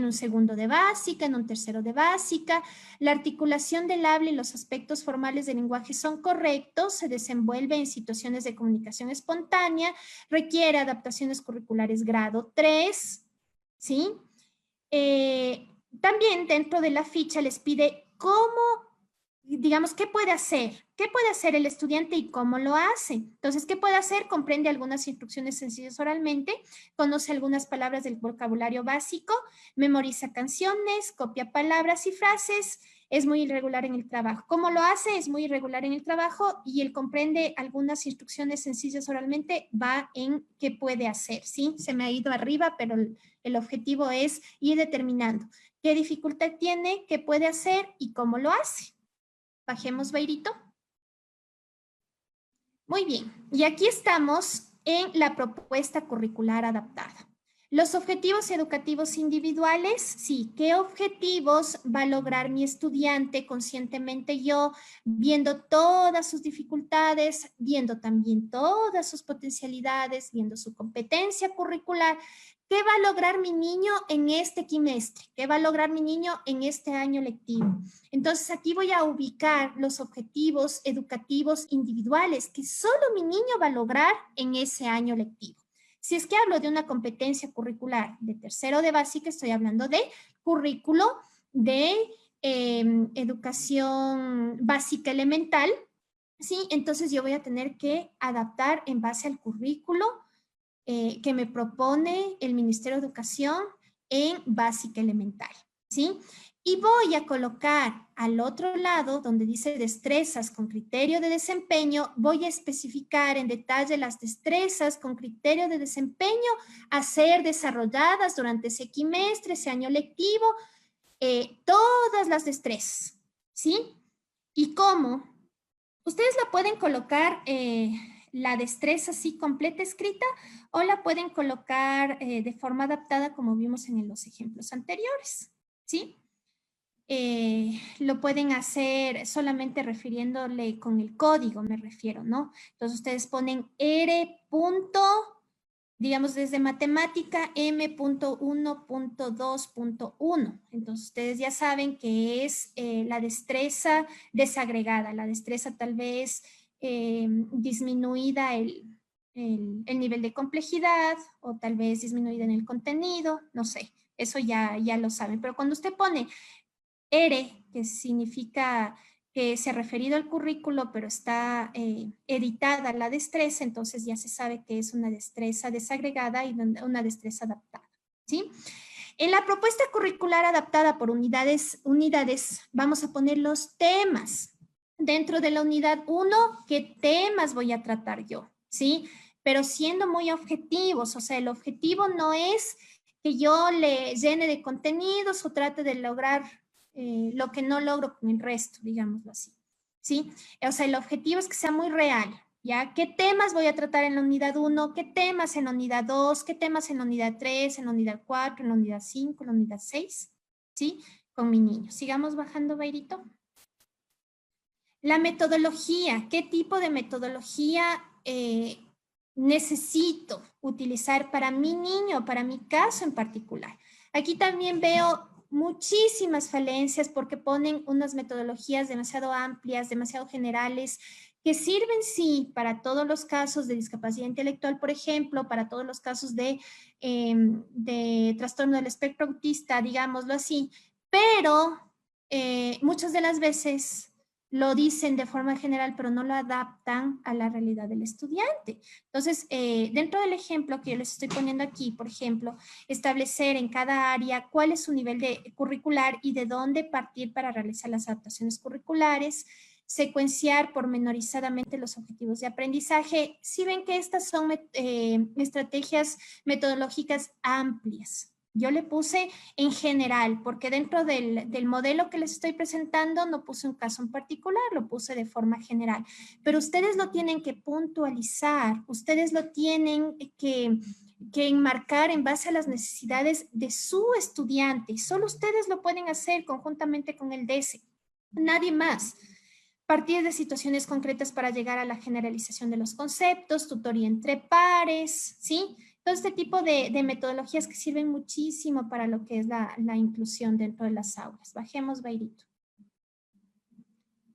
un segundo de básica, en un tercero de básica. La articulación del habla y los aspectos formales del lenguaje son correctos, se desenvuelve en situaciones de comunicación espontánea, requiere adaptaciones curriculares grado 3, ¿sí? También dentro de la ficha les pide cómo, digamos, ¿qué puede hacer? ¿Qué puede hacer el estudiante y cómo lo hace? Entonces, ¿qué puede hacer? Comprende algunas instrucciones sencillas oralmente, conoce algunas palabras del vocabulario básico, memoriza canciones, copia palabras y frases, es muy irregular en el trabajo. ¿Cómo lo hace? Es muy irregular en el trabajo y él comprende algunas instrucciones sencillas oralmente, va en qué puede hacer, ¿sí? Se me ha ido arriba, pero el objetivo es ir determinando qué dificultad tiene, qué puede hacer y cómo lo hace. Bajemos, Bairito. Muy bien, y aquí estamos en la propuesta curricular adaptada. Los objetivos educativos individuales, sí, ¿qué objetivos va a lograr mi estudiante conscientemente yo, viendo todas sus dificultades, viendo también todas sus potencialidades, viendo su competencia curricular? ¿Qué va a lograr mi niño en este quimestre? ¿Qué va a lograr mi niño en este año lectivo? Entonces aquí voy a ubicar los objetivos educativos individuales que solo mi niño va a lograr en ese año lectivo. Si es que hablo de una competencia curricular de tercero de básica, estoy hablando de currículo de educación básica elemental, ¿sí? Entonces yo voy a tener que adaptar en base al currículo que me propone el Ministerio de Educación en básica elemental, ¿sí? Y voy a colocar al otro lado, donde dice destrezas con criterio de desempeño, voy a especificar en detalle las destrezas con criterio de desempeño a ser desarrolladas durante ese quimestre, ese año lectivo, todas las destrezas, ¿sí? ¿Y cómo? Ustedes la pueden colocar la destreza así completa escrita o la pueden colocar de forma adaptada como vimos en los ejemplos anteriores, ¿sí? Lo pueden hacer solamente refiriéndole con el código, me refiero, ¿no? Entonces ustedes ponen R. digamos desde matemática M.1.2.1. Entonces ustedes ya saben que es la destreza desagregada, la destreza tal vez disminuida el nivel de complejidad o tal vez disminuida en el contenido, no sé, eso ya lo saben. Pero cuando usted pone ERE, que significa que se ha referido al currículo, pero está editada la destreza, entonces ya se sabe que es una destreza desagregada y una destreza adaptada, ¿sí? En la propuesta curricular adaptada por unidades, vamos a poner los temas. Dentro de la unidad 1, ¿qué temas voy a tratar yo? ¿Sí? Pero siendo muy objetivos, o sea, el objetivo no es que yo le llene de contenidos o trate de lograr lo que no logro con el resto, digámoslo así. ¿Sí? O sea, el objetivo es que sea muy real. ¿Ya? ¿Qué temas voy a tratar en la unidad 1? ¿Qué temas en la unidad 2? ¿Qué temas en la unidad 3? ¿En la unidad 4? ¿En la unidad 5? ¿En la unidad 6? ¿Sí? Con mi niño. Sigamos bajando, Bairito. La metodología. ¿Qué tipo de metodología necesito utilizar para mi niño, para mi caso en particular? Aquí también veo muchísimas falencias porque ponen unas metodologías demasiado amplias, demasiado generales, que sirven, sí, para todos los casos de discapacidad intelectual, por ejemplo, para todos los casos de trastorno del espectro autista, digámoslo así, pero muchas de las veces lo dicen de forma general, pero no lo adaptan a la realidad del estudiante. Entonces, dentro del ejemplo que yo les estoy poniendo aquí, por ejemplo, establecer en cada área cuál es su nivel de curricular y de dónde partir para realizar las adaptaciones curriculares, secuenciar pormenorizadamente los objetivos de aprendizaje. Si ven que estas son estrategias metodológicas amplias. Yo le puse en general, porque dentro del modelo que les estoy presentando no puse un caso en particular, lo puse de forma general. Pero ustedes lo tienen que puntualizar, ustedes lo tienen que enmarcar en base a las necesidades de su estudiante. Solo ustedes lo pueden hacer conjuntamente con el DS, nadie más. Partir de situaciones concretas para llegar a la generalización de los conceptos, tutoría entre pares, ¿sí? Todo este tipo de metodologías que sirven muchísimo para lo que es la inclusión dentro de las aulas. Bajemos, Bairito.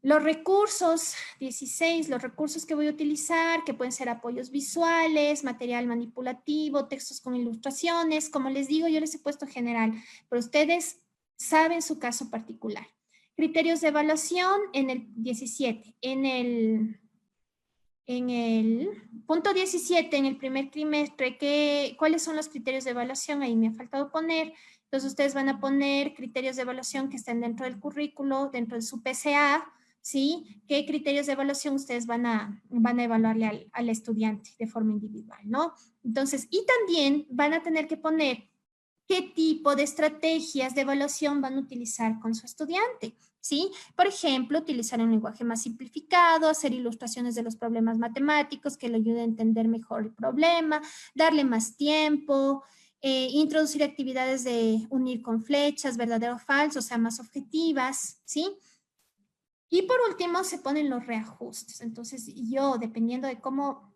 Los recursos, 16, los recursos que voy a utilizar, que pueden ser apoyos visuales, material manipulativo, textos con ilustraciones. Como les digo, yo les he puesto general, pero ustedes saben su caso particular. Criterios de evaluación en el 17. En el punto 17, en el primer trimestre, ¿cuáles son los criterios de evaluación? Ahí me ha faltado poner. Entonces, ustedes van a poner criterios de evaluación que estén dentro del currículo, dentro de su PCA, ¿sí? ¿Qué criterios de evaluación ustedes van a evaluarle al estudiante de forma individual, ¿no? Entonces, y también van a tener que poner qué tipo de estrategias de evaluación van a utilizar con su estudiante, ¿sí? Por ejemplo, utilizar un lenguaje más simplificado, hacer ilustraciones de los problemas matemáticos que le ayuden a entender mejor el problema, darle más tiempo, introducir actividades de unir con flechas, verdadero o falso, o sea, más objetivas, ¿sí? Y por último, se ponen los reajustes. Entonces, yo, dependiendo de cómo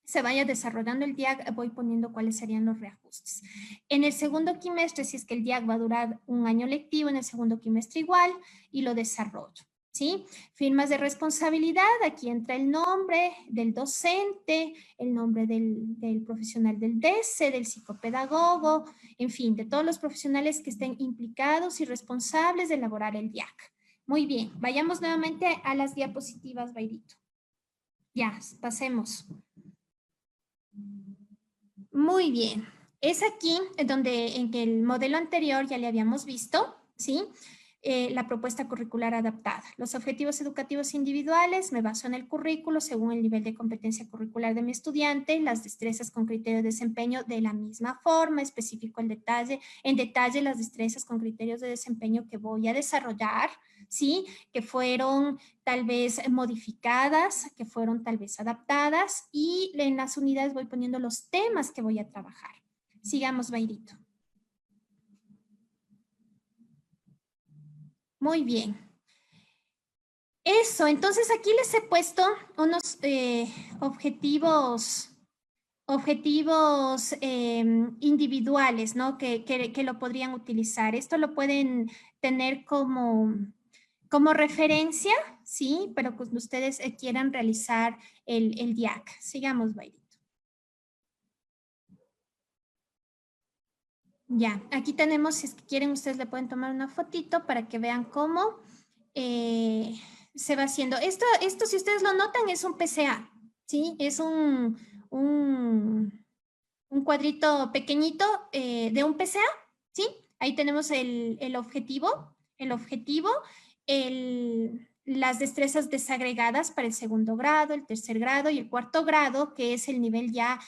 se vaya desarrollando el DIAC, voy poniendo cuáles serían los reajustes. En el segundo quimestre, si es que el DIAC va a durar un año lectivo, en el segundo quimestre igual, y lo desarrollo, ¿sí? Firmas de responsabilidad, aquí entra el nombre del docente, el nombre del profesional del DS, del psicopedagogo, en fin, de todos los profesionales que estén implicados y responsables de elaborar el DIAC. Muy bien, vayamos nuevamente a las diapositivas, Bairito. Ya, pasemos. Muy bien. Es aquí donde en que el modelo anterior ya le habíamos visto, ¿sí? La propuesta curricular adaptada. Los objetivos educativos individuales, me baso en el currículo según el nivel de competencia curricular de mi estudiante, las destrezas con criterio de desempeño de la misma forma, especifico en detalle las destrezas con criterios de desempeño que voy a desarrollar, ¿sí? Que fueron tal vez modificadas, que fueron tal vez adaptadas, y en las unidades voy poniendo los temas que voy a trabajar. Sigamos, Bairito. Muy bien. Eso, entonces aquí les he puesto unos objetivos individuales, ¿no? Que lo podrían utilizar. Esto lo pueden tener como referencia, ¿sí? Pero pues ustedes quieran realizar el DIAC. Sigamos, Bairito. Ya, aquí tenemos, si es que quieren, ustedes le pueden tomar una fotito para que vean cómo se va haciendo. Esto, si ustedes lo notan, es un PCA, ¿sí? Es un cuadrito pequeñito de un PCA, ¿sí? Ahí tenemos el objetivo, las destrezas desagregadas para el segundo grado, el tercer grado y el cuarto grado, que es el nivel ya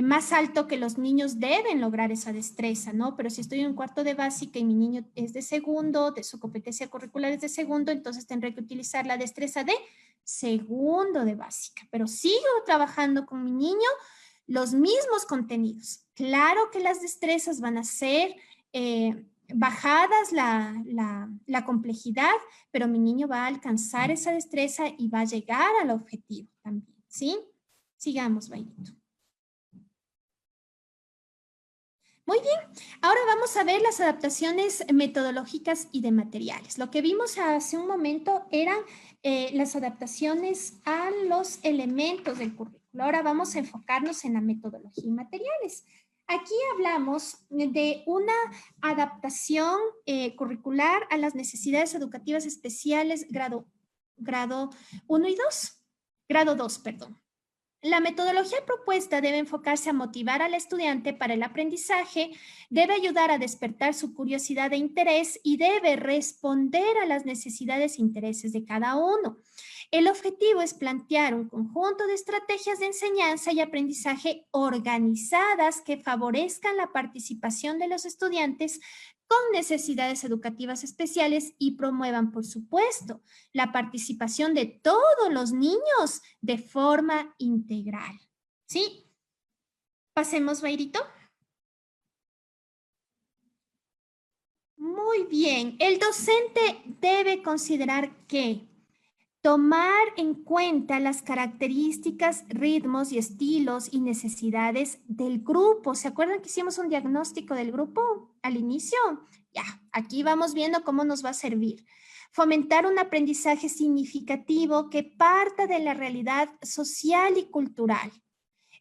más alto que los niños deben lograr esa destreza, ¿no? Pero si estoy en un cuarto de básica y mi niño es de segundo, de su competencia curricular es de segundo, entonces tendré que utilizar la destreza de segundo de básica. Pero sigo trabajando con mi niño los mismos contenidos. Claro que las destrezas van a ser bajadas la complejidad, pero mi niño va a alcanzar esa destreza y va a llegar al objetivo también, ¿sí? Sigamos, Bailito. Muy bien, ahora vamos a ver las adaptaciones metodológicas y de materiales. Lo que vimos hace un momento eran las adaptaciones a los elementos del currículo. Ahora vamos a enfocarnos en la metodología y materiales. Aquí hablamos de una adaptación curricular a las necesidades educativas especiales grado 1 y 2, grado 2, perdón. La metodología propuesta debe enfocarse a motivar al estudiante para el aprendizaje, debe ayudar a despertar su curiosidad e interés y debe responder a las necesidades e intereses de cada uno. El objetivo es plantear un conjunto de estrategias de enseñanza y aprendizaje organizadas que favorezcan la participación de los estudiantes con necesidades educativas especiales y promuevan, por supuesto, la participación de todos los niños de forma integral. ¿Sí? Pasemos, Bairito. Muy bien. El docente debe considerar que tomar en cuenta las características, ritmos y estilos y necesidades del grupo. ¿Se acuerdan que hicimos un diagnóstico del grupo al inicio? Ya, aquí vamos viendo cómo nos va a servir. Fomentar un aprendizaje significativo que parta de la realidad social y cultural.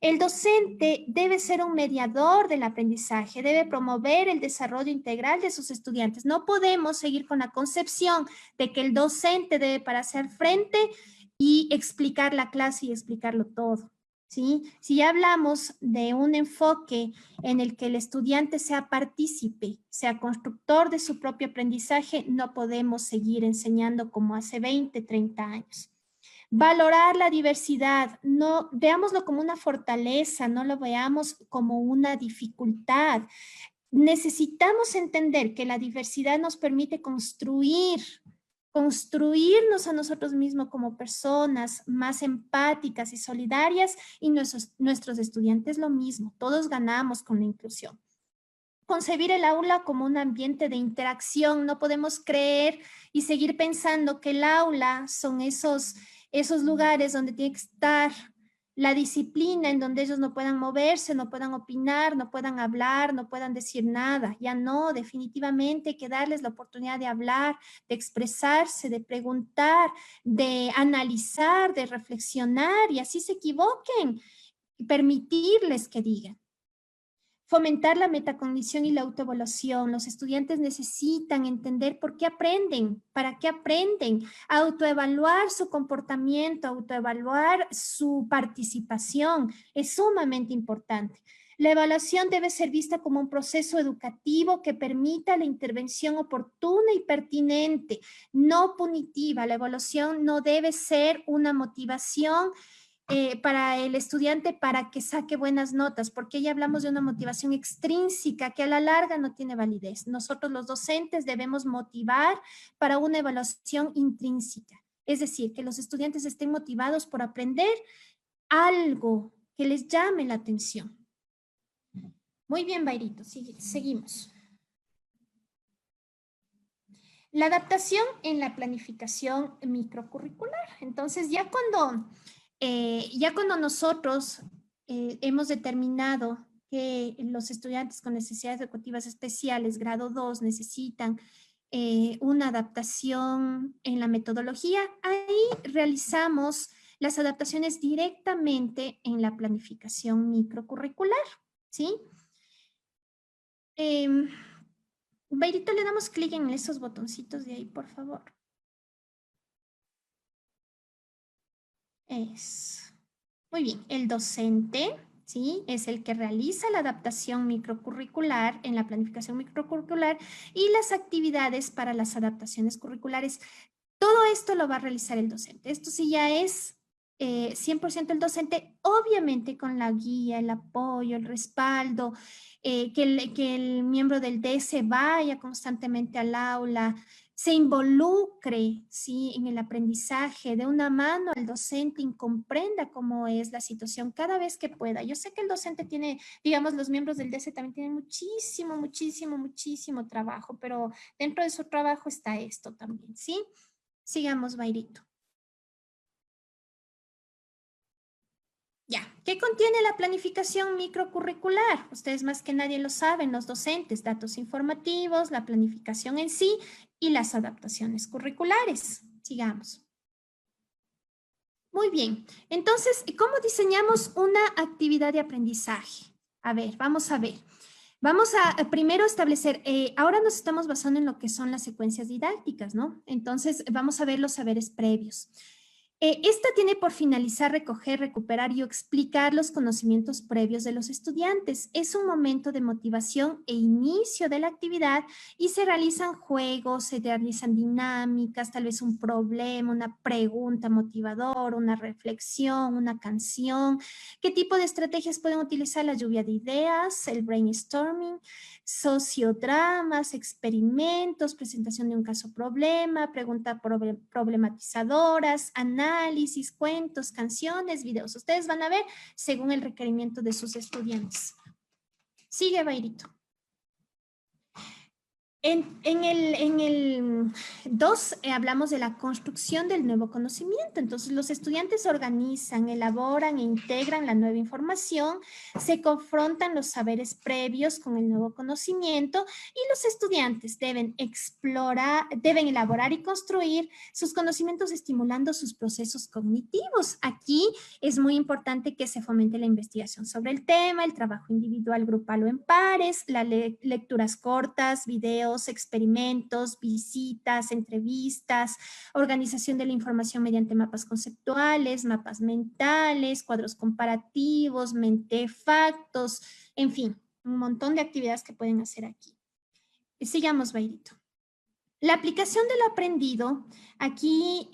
El docente debe ser un mediador del aprendizaje, debe promover el desarrollo integral de sus estudiantes. No podemos seguir con la concepción de que el docente debe para hacer frente y explicar la clase y explicarlo todo, ¿sí? Si ya hablamos de un enfoque en el que el estudiante sea partícipe, sea constructor de su propio aprendizaje, no podemos seguir enseñando como hace 20, 30 años. Valorar la diversidad, no veámoslo como una fortaleza, no lo veamos como una dificultad. Necesitamos entender que la diversidad nos permite construirnos a nosotros mismos como personas más empáticas y solidarias, y nuestros estudiantes lo mismo, todos ganamos con la inclusión. Concebir el aula como un ambiente de interacción, no podemos creer y seguir pensando que el aula son esos lugares donde tiene que estar la disciplina, en donde ellos no puedan moverse, no puedan opinar, no puedan hablar, no puedan decir nada. Ya no, definitivamente hay que darles la oportunidad de hablar, de expresarse, de preguntar, de analizar, de reflexionar, y así se equivoquen, y permitirles que digan. Fomentar la metacognición y la autoevaluación. Los estudiantes necesitan entender por qué aprenden, para qué aprenden, autoevaluar su comportamiento, autoevaluar su participación. Es sumamente importante. La evaluación debe ser vista como un proceso educativo que permita la intervención oportuna y pertinente, no punitiva. La evaluación no debe ser una motivación para el estudiante para que saque buenas notas, porque ya hablamos de una motivación extrínseca que a la larga no tiene validez. Nosotros los docentes debemos motivar para una evaluación intrínseca, es decir, que los estudiantes estén motivados por aprender algo que les llame la atención. Muy bien, Bairito, seguimos. La adaptación en la planificación microcurricular. Entonces, ya cuando nosotros hemos determinado que los estudiantes con necesidades educativas especiales, grado 2, necesitan una adaptación en la metodología, ahí realizamos las adaptaciones directamente en la planificación microcurricular, ¿sí? Beirito, le damos clic en esos botoncitos de ahí, por favor. Muy bien, el docente, ¿sí? Es el que realiza la adaptación microcurricular en la planificación microcurricular y las actividades para las adaptaciones curriculares. Todo esto lo va a realizar el docente. Esto sí ya es 100% el docente, obviamente con la guía, el apoyo, el respaldo, que el miembro del DS vaya constantemente al aula, se involucre, ¿sí? En el aprendizaje, de una mano al docente y comprenda cómo es la situación cada vez que pueda. Yo sé que el docente tiene, digamos, los miembros del DS también tienen muchísimo, muchísimo, muchísimo trabajo, pero dentro de su trabajo está esto también, ¿sí? Sigamos, Bairito. Ya, ¿qué contiene la planificación microcurricular? Ustedes más que nadie lo saben, los docentes, datos informativos, la planificación en sí y las adaptaciones curriculares. Sigamos. Muy bien, entonces, ¿cómo diseñamos una actividad de aprendizaje? A ver, vamos a ver. Vamos a primero establecer, ahora nos estamos basando en lo que son las secuencias didácticas, ¿no? Entonces, vamos a ver los saberes previos. Esta tiene por finalizar recoger, recuperar y explicar los conocimientos previos de los estudiantes. Es un momento de motivación e inicio de la actividad y se realizan juegos, se realizan dinámicas, tal vez un problema, una pregunta motivadora, una reflexión, una canción. ¿Qué tipo de estrategias pueden utilizar? La lluvia de ideas, el brainstorming, sociodramas, experimentos, presentación de un caso problema, preguntas problematizadoras, análisis, cuentos, canciones, videos. Ustedes van a ver según el requerimiento de sus estudiantes. Sigue, Bairito. En el 2 hablamos de la construcción del nuevo conocimiento. Entonces, los estudiantes organizan, elaboran e integran la nueva información, se confrontan los saberes previos con el nuevo conocimiento y los estudiantes deben explorar, deben elaborar y construir sus conocimientos estimulando sus procesos cognitivos. Aquí es muy importante que se fomente la investigación sobre el tema, el trabajo individual, grupal o en pares, las lecturas cortas, videos, experimentos, visitas, entrevistas, organización de la información mediante mapas conceptuales, mapas mentales, cuadros comparativos, mentefactos, en fin, un montón de actividades que pueden hacer aquí. Sigamos, Bairito. La aplicación de lo aprendido, aquí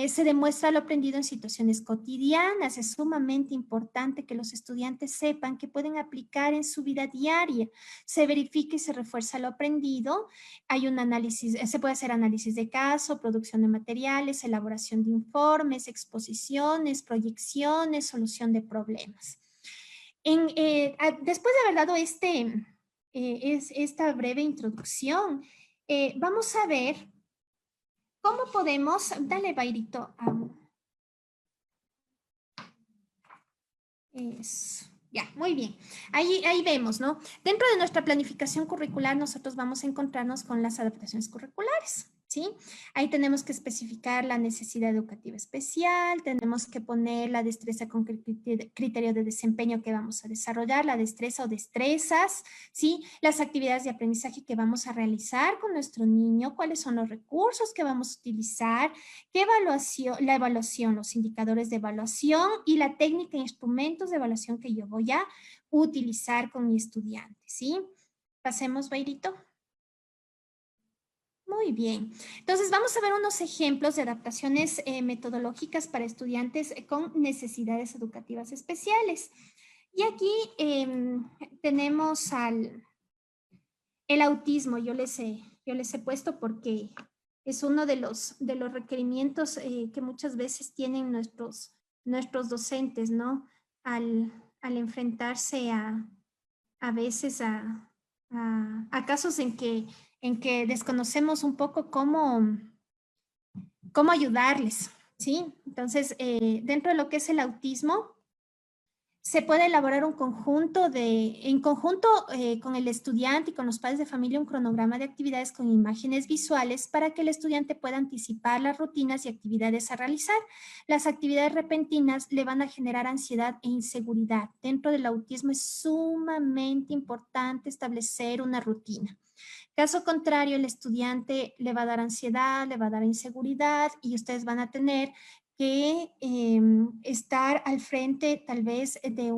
se demuestra lo aprendido en situaciones cotidianas. Es sumamente importante que los estudiantes sepan que pueden aplicar en su vida diaria. Se verifica y se refuerza lo aprendido. Hay un análisis, se puede hacer análisis de caso, producción de materiales, elaboración de informes, exposiciones, proyecciones, solución de problemas. Después de haber dado esta breve introducción, vamos a ver cómo podemos, dale, Bairito, ya, muy bien. Ahí vemos, ¿no? Dentro de nuestra planificación curricular, nosotros vamos a encontrarnos con las adaptaciones curriculares, ¿sí? Ahí tenemos que especificar la necesidad educativa especial, tenemos que poner la destreza con criterio de desempeño que vamos a desarrollar, la destreza o destrezas, ¿sí? Las actividades de aprendizaje que vamos a realizar con nuestro niño, cuáles son los recursos que vamos a utilizar, qué evaluación, la evaluación, los indicadores de evaluación y la técnica e instrumentos de evaluación que yo voy a utilizar con mi estudiante, ¿sí? Pasemos, Bairito. Muy bien. Entonces, vamos a ver unos ejemplos de adaptaciones metodológicas para estudiantes con necesidades educativas especiales. Y aquí tenemos el autismo. Yo les he puesto porque es uno de los requerimientos que muchas veces tienen nuestros docentes, ¿no? Al enfrentarse a veces a casos en que desconocemos un poco cómo ayudarles, ¿sí? Entonces, dentro de lo que es el autismo, se puede elaborar un conjunto en conjunto con el estudiante y con los padres de familia, un cronograma de actividades con imágenes visuales para que el estudiante pueda anticipar las rutinas y actividades a realizar. Las actividades repentinas le van a generar ansiedad e inseguridad. Dentro del autismo es sumamente importante establecer una rutina. Caso contrario, el estudiante le va a dar ansiedad, le va a dar inseguridad y ustedes van a tener que estar al frente tal vez de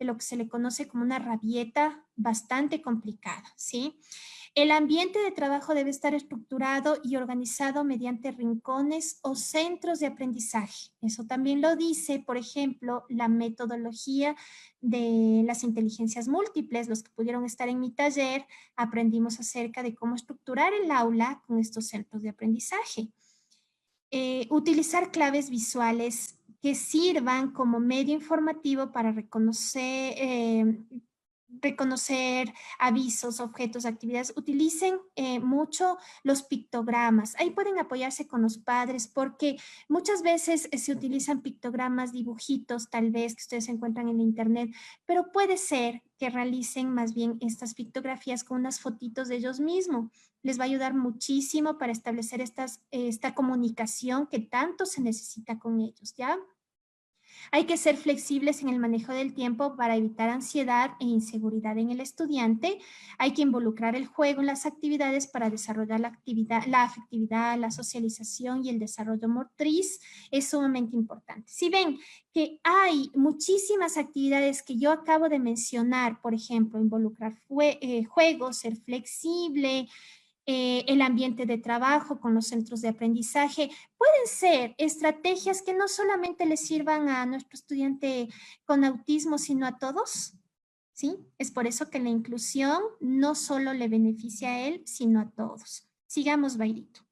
lo que se le conoce como una rabieta bastante complicada, ¿sí? El ambiente de trabajo debe estar estructurado y organizado mediante rincones o centros de aprendizaje. Eso también lo dice, por ejemplo, la metodología de las inteligencias múltiples. Los que pudieron estar en mi taller, aprendimos acerca de cómo estructurar el aula con estos centros de aprendizaje. Utilizar claves visuales que sirvan como medio informativo para reconocer avisos, objetos, actividades. Utilicen mucho los pictogramas. Ahí pueden apoyarse con los padres porque muchas veces se utilizan pictogramas, dibujitos, tal vez que ustedes encuentran en internet, pero puede ser que realicen más bien estas pictografías con unas fotitos de ellos mismos. Les va a ayudar muchísimo para establecer esta comunicación que tanto se necesita con ellos, ¿ya? Hay que ser flexibles en el manejo del tiempo para evitar ansiedad e inseguridad en el estudiante. Hay que involucrar el juego en las actividades para desarrollar la afectividad, la socialización y el desarrollo motriz. Es sumamente importante. Si ven que hay muchísimas actividades que yo acabo de mencionar, por ejemplo, involucrar juegos, ser flexible, el ambiente de trabajo con los centros de aprendizaje. Pueden ser estrategias que no solamente le sirvan a nuestro estudiante con autismo, sino a todos, ¿sí? Es por eso que la inclusión no solo le beneficia a él, sino a todos. Sigamos, Bairito.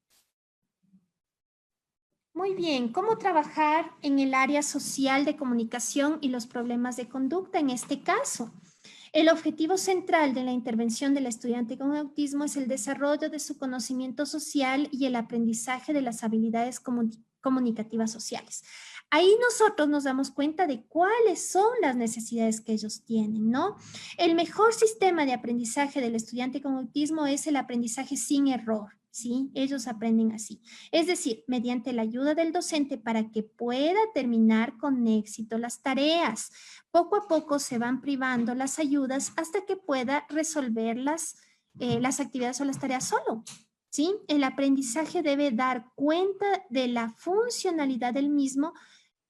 Muy bien, ¿cómo trabajar en el área social de comunicación y los problemas de conducta en este caso? El objetivo central de la intervención del estudiante con autismo es el desarrollo de su conocimiento social y el aprendizaje de las habilidades comunicativas sociales. Ahí nosotros nos damos cuenta de cuáles son las necesidades que ellos tienen, ¿no? El mejor sistema de aprendizaje del estudiante con autismo es el aprendizaje sin error. ¿Sí? Ellos aprenden así. Es decir, mediante la ayuda del docente para que pueda terminar con éxito las tareas. Poco a poco se van privando las ayudas hasta que pueda resolver las actividades o las tareas solo. ¿Sí? El aprendizaje debe dar cuenta de la funcionalidad del mismo,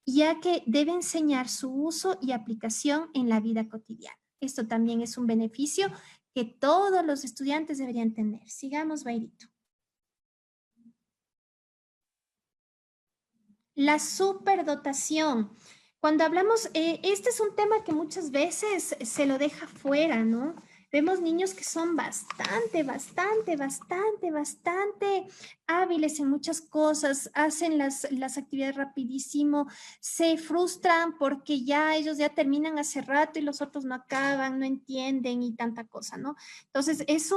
ya que debe enseñar su uso y aplicación en la vida cotidiana. Esto también es un beneficio que todos los estudiantes deberían tener. Sigamos, Bairito. La superdotación. Cuando hablamos, este es un tema que muchas veces se lo deja fuera, ¿no? Vemos niños que son bastante hábiles en muchas cosas, hacen las actividades rapidísimo, se frustran porque ellos ya terminan hace rato y los otros no acaban, no entienden y tanta cosa, ¿no? Entonces, es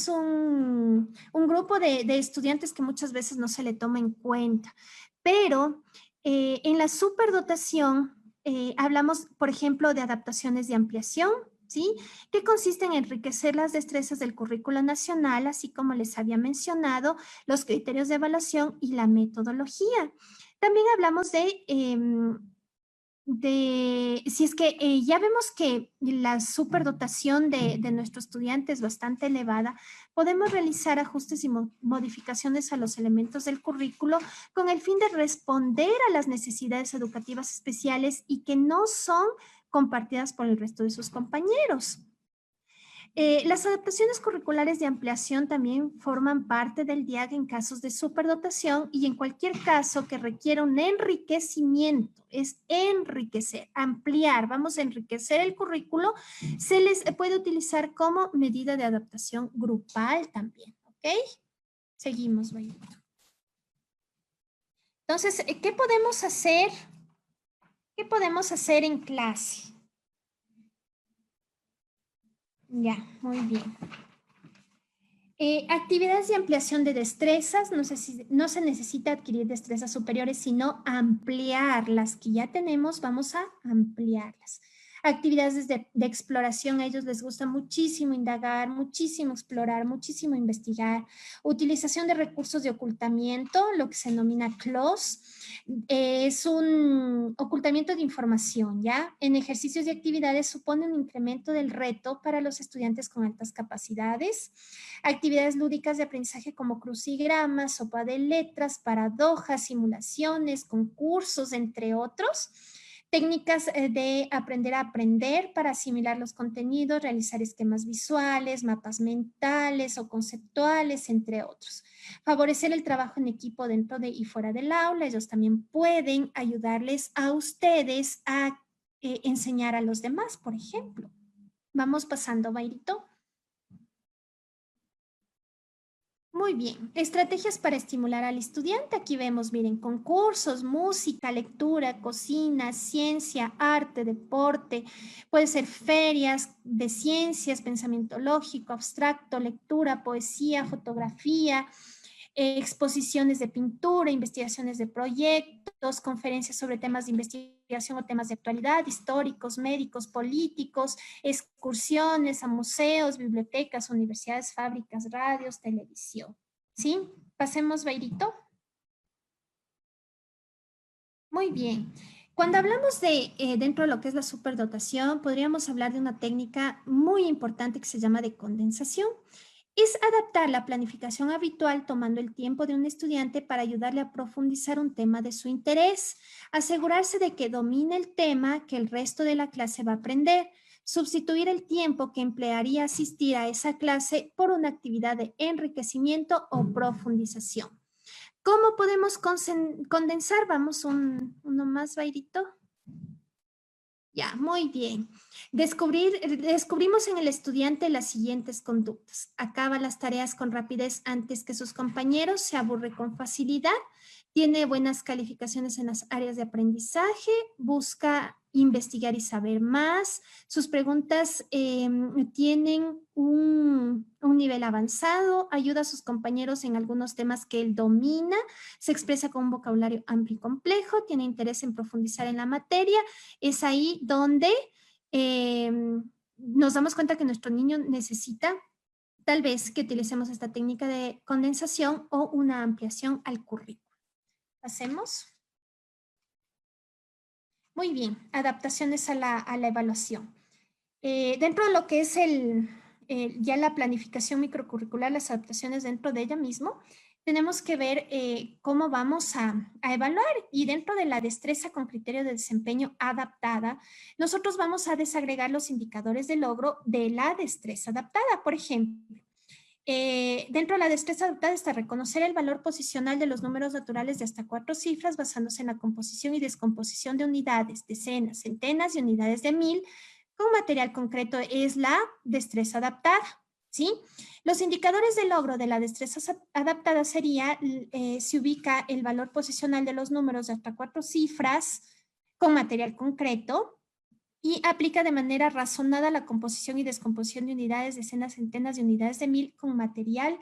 un grupo de estudiantes que muchas veces no se le toma en cuenta. Pero en la superdotación hablamos, por ejemplo, de adaptaciones de ampliación, ¿sí? Que consisten en enriquecer las destrezas del currículo nacional, así como les había mencionado, los criterios de evaluación y la metodología. También hablamos si es que ya vemos que la superdotación de nuestro estudiante es bastante elevada, podemos realizar ajustes y modificaciones a los elementos del currículo con el fin de responder a las necesidades educativas especiales y que no son compartidas por el resto de sus compañeros. Las adaptaciones curriculares de ampliación también forman parte del DIAG en casos de superdotación y en cualquier caso que requiera un enriquecimiento, es enriquecer, ampliar, vamos a enriquecer el currículo, se les puede utilizar como medida de adaptación grupal también, ¿ok? Seguimos, Bayito. Entonces, ¿qué podemos hacer? ¿Qué podemos hacer en clase? Ya, muy bien. Actividades de ampliación de destrezas, no se necesita adquirir destrezas superiores, sino ampliar las que ya tenemos, vamos a ampliarlas. Actividades de exploración, a ellos les gusta muchísimo indagar, muchísimo explorar, muchísimo investigar. Utilización de recursos de ocultamiento, lo que se denomina CLOS, es un ocultamiento de información, ¿ya? En ejercicios y actividades supone un incremento del reto para los estudiantes con altas capacidades. Actividades lúdicas de aprendizaje como crucigramas, sopa de letras, paradojas, simulaciones, concursos, entre otros. Técnicas de aprender a aprender para asimilar los contenidos, realizar esquemas visuales, mapas mentales o conceptuales, entre otros. Favorecer el trabajo en equipo dentro de y fuera del aula. Ellos también pueden ayudarles a ustedes a enseñar a los demás, por ejemplo. Vamos pasando, Bairito. Muy bien, estrategias para estimular al estudiante. Aquí vemos, miren, concursos, música, lectura, cocina, ciencia, arte, deporte. Puede ser ferias de ciencias, pensamiento lógico, abstracto, lectura, poesía, fotografía, exposiciones de pintura, investigaciones de proyectos, conferencias sobre temas de investigación o temas de actualidad, históricos, médicos, políticos, excursiones a museos, bibliotecas, universidades, fábricas, radios, televisión. ¿Sí? Pasemos, Bairito. Muy bien. Cuando hablamos de dentro de lo que es la superdotación, podríamos hablar de una técnica muy importante que se llama de condensación. Es adaptar la planificación habitual tomando el tiempo de un estudiante para ayudarle a profundizar un tema de su interés, asegurarse de que domine el tema que el resto de la clase va a aprender, sustituir el tiempo que emplearía asistir a esa clase por una actividad de enriquecimiento o profundización. ¿Cómo podemos condensar? Vamos uno más, Bairito. Ya, muy bien. Descubrimos en el estudiante las siguientes conductas. Acaba las tareas con rapidez antes que sus compañeros, se aburre con facilidad, tiene buenas calificaciones en las áreas de aprendizaje, busca investigar y saber más, sus preguntas tienen un nivel avanzado, ayuda a sus compañeros en algunos temas que él domina, se expresa con un vocabulario amplio y complejo, tiene interés en profundizar en la materia. Es ahí donde nos damos cuenta que nuestro niño necesita tal vez que utilicemos esta técnica de condensación o una ampliación al currículo. Pasemos. Muy bien, adaptaciones a la evaluación. Dentro de lo que es ya la planificación microcurricular, las adaptaciones dentro de ella mismo, tenemos que ver cómo vamos a evaluar, y dentro de la destreza con criterio de desempeño adaptada, nosotros vamos a desagregar los indicadores de logro de la destreza adaptada. Por ejemplo, dentro de la destreza adaptada está reconocer el valor posicional de los números naturales de hasta 4 cifras basándose en la composición y descomposición de unidades, decenas, centenas y unidades de 1000 con material concreto. Es la destreza adaptada, ¿sí? Los indicadores de logro de la destreza adaptada sería, se ubica el valor posicional de los números de hasta 4 cifras con material concreto, y aplica de manera razonada la composición y descomposición de unidades, decenas, centenas de unidades de 1000 con material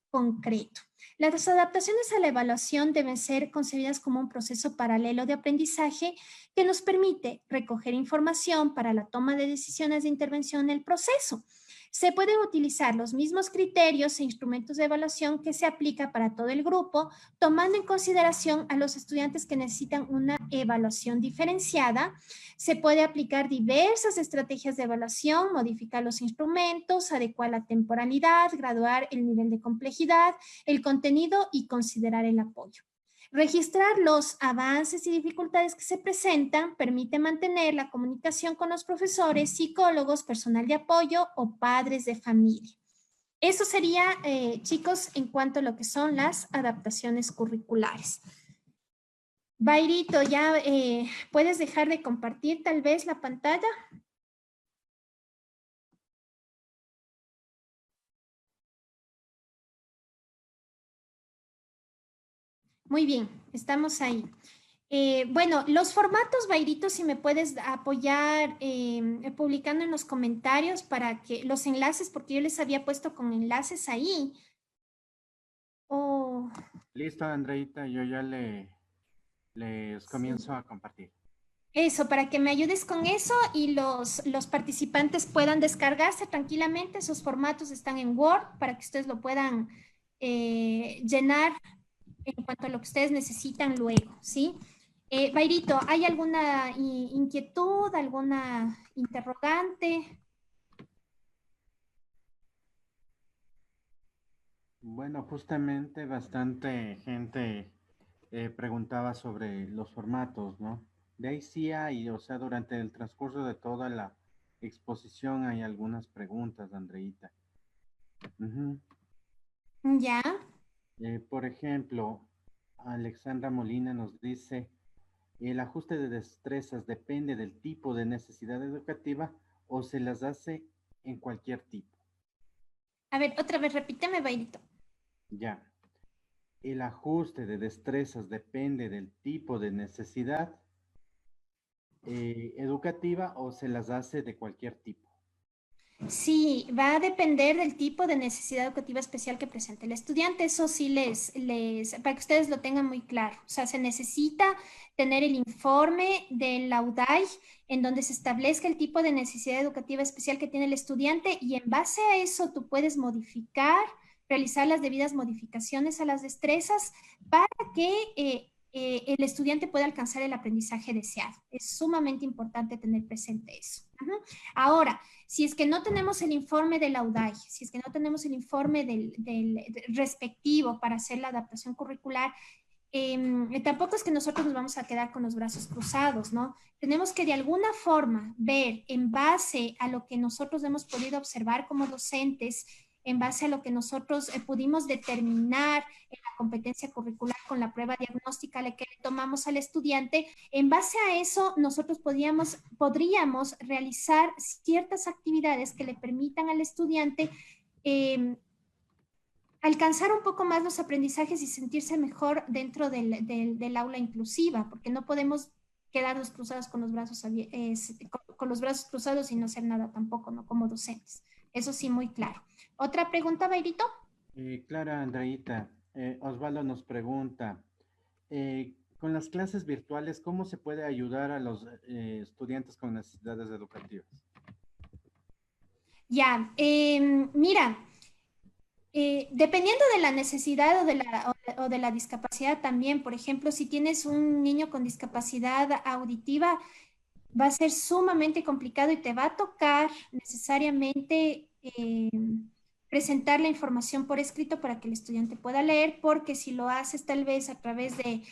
concreto. Las adaptaciones a la evaluación deben ser concebidas como un proceso paralelo de aprendizaje que nos permite recoger información para la toma de decisiones de intervención en el proceso. Se pueden utilizar los mismos criterios e instrumentos de evaluación que se aplica para todo el grupo, tomando en consideración a los estudiantes que necesitan una evaluación diferenciada. Se puede aplicar diversas estrategias de evaluación, modificar los instrumentos, adecuar la temporalidad, graduar el nivel de complejidad, el contenido y considerar el apoyo. Registrar los avances y dificultades que se presentan permite mantener la comunicación con los profesores, psicólogos, personal de apoyo o padres de familia. Eso sería, chicos, en cuanto a lo que son las adaptaciones curriculares. Bairito, ¿ya puedes dejar de compartir tal vez la pantalla? Muy bien, estamos ahí. Bueno, los formatos, Bairito, si me puedes apoyar publicando en los comentarios para que los enlaces, porque yo les había puesto con enlaces ahí. Oh, Listo, Andreita, yo ya les sí. comienzo a compartir. Eso, para que me ayudes con eso y los participantes puedan descargarse tranquilamente. Esos formatos están en Word para que ustedes lo puedan llenar en cuanto a lo que ustedes necesitan luego, ¿sí? Bairito, ¿hay alguna inquietud, alguna interrogante? Bueno, justamente bastante gente preguntaba sobre los formatos, ¿no? De ahí sí hay, o sea, durante el transcurso de toda la exposición hay algunas preguntas, Andreita. Ujú. Ya. Por ejemplo, Alexandra Molina nos dice, ¿el ajuste de destrezas depende del tipo de necesidad educativa o se las hace en cualquier tipo? A ver, otra vez, repíteme, Bairito. Ya. ¿El ajuste de destrezas depende del tipo de necesidad educativa o se las hace de cualquier tipo? Sí, va a depender del tipo de necesidad educativa especial que presente el estudiante. Eso sí para que ustedes lo tengan muy claro. O sea, se necesita tener el informe de la UDAI en donde se establezca el tipo de necesidad educativa especial que tiene el estudiante y en base a eso tú puedes modificar, realizar las debidas modificaciones a las destrezas para que el estudiante pueda alcanzar el aprendizaje deseado. Es sumamente importante tener presente eso. Ujú. Ahora, si es que no tenemos el informe de la UDAI, si es que no tenemos el informe del respectivo para hacer la adaptación curricular, tampoco es que nosotros nos vamos a quedar con los brazos cruzados, ¿no? Tenemos que de alguna forma ver en base a lo que nosotros hemos podido observar como docentes, en base a lo que nosotros pudimos determinar en la competencia curricular con la prueba diagnóstica que le tomamos al estudiante, en base a eso nosotros podríamos realizar ciertas actividades que le permitan al estudiante eh, alcanzar un poco más los aprendizajes y sentirse mejor dentro del aula inclusiva, porque no podemos quedarnos cruzados con los brazos, con los brazos cruzados y no hacer nada tampoco, ¿no? Como docentes. Eso sí, muy claro. ¿Otra pregunta, Bairito? Clara, Andreita, Osvaldo nos pregunta, con las clases virtuales, ¿cómo se puede ayudar a los estudiantes con necesidades educativas? Ya, mira, dependiendo de la necesidad o de la discapacidad también, por ejemplo, si tienes un niño con discapacidad auditiva, va a ser sumamente complicado y te va a tocar necesariamente presentar la información por escrito para que el estudiante pueda leer, porque si lo haces tal vez a través de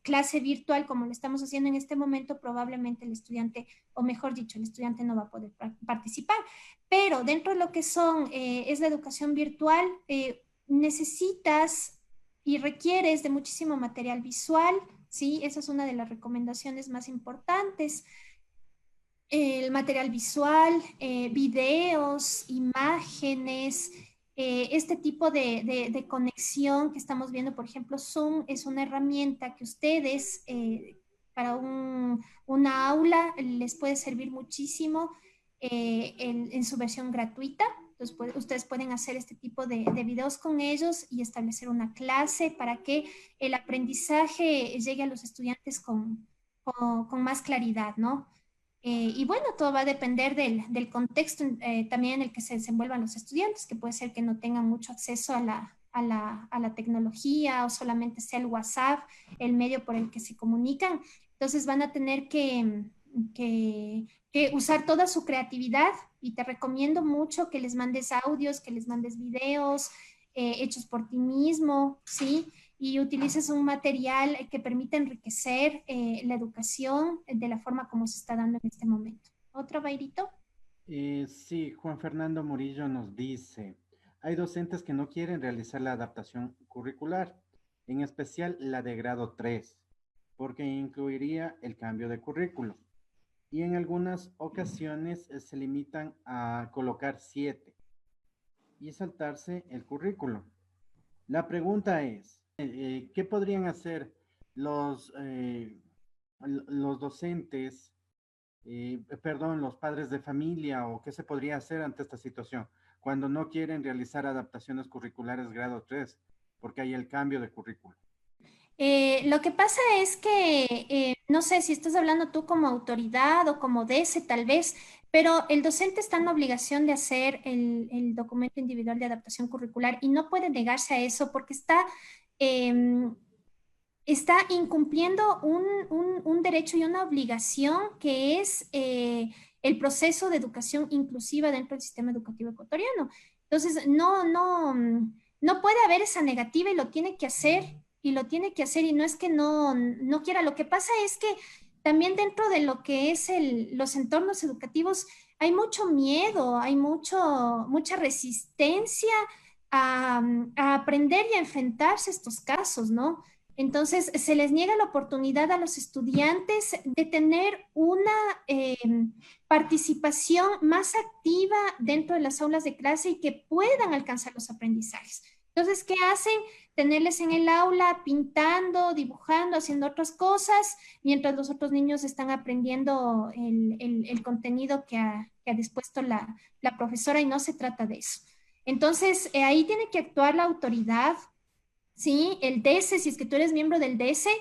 clase virtual como lo estamos haciendo en este momento, probablemente el estudiante, o mejor dicho, el estudiante no va a poder participar. Pero dentro de lo que es la educación virtual, necesitas y requieres de muchísimo material visual, ¿sí? Esa es una de las recomendaciones más importantes. El material visual, videos, imágenes, este tipo de conexión que estamos viendo, por ejemplo, Zoom es una herramienta que ustedes para una aula les puede servir muchísimo en su versión gratuita. Entonces, ustedes pueden hacer este tipo de videos con ellos y establecer una clase para que el aprendizaje llegue a los estudiantes con más claridad, ¿no? Y bueno, todo va a depender del contexto también en el que se desenvuelvan los estudiantes, que puede ser que no tengan mucho acceso a la tecnología o solamente sea el WhatsApp el medio por el que se comunican. Entonces van a tener que usar toda su creatividad y te recomiendo mucho que les mandes audios, que les mandes videos hechos por ti mismo, ¿sí? Y utilices un material que permita enriquecer la educación de la forma como se está dando en este momento. ¿Otro, Bairito? Sí, Juan Fernando Murillo nos dice, hay docentes que no quieren realizar la adaptación curricular, en especial la de grado 3, porque incluiría el cambio de currículo. Y en algunas ocasiones se limitan a colocar 7 y saltarse el currículo. La pregunta es, ¿qué podrían hacer los, los docentes, perdón, los padres de familia, o qué se podría hacer ante esta situación cuando no quieren realizar adaptaciones curriculares grado 3 porque hay el cambio de currículo? Lo que pasa es que, no sé si estás hablando tú como autoridad o como DESE tal vez, pero el docente está en la obligación de hacer el documento individual de adaptación curricular y no puede negarse a eso porque em, está incumpliendo un derecho y una obligación que es el proceso de educación inclusiva dentro del sistema educativo ecuatoriano. Entonces, no puede haber esa negativa y lo tiene que hacer, y lo tiene que hacer, y no es que no quiera. Lo que pasa es que también dentro de lo que es los entornos educativos hay mucho miedo, hay mucha resistencia a aprender y a enfrentarse a estos casos, ¿no? Entonces, se les niega la oportunidad a los estudiantes de tener una eh, participación más activa dentro de las aulas de clase y que puedan alcanzar los aprendizajes. Entonces, ¿qué hacen? Tenerles en el aula pintando, dibujando, haciendo otras cosas, mientras los otros niños están aprendiendo el contenido que ha dispuesto la profesora, y no se trata de eso. Entonces, ahí tiene que actuar la autoridad. Sí, el DESE, si es que tú eres miembro del DESE,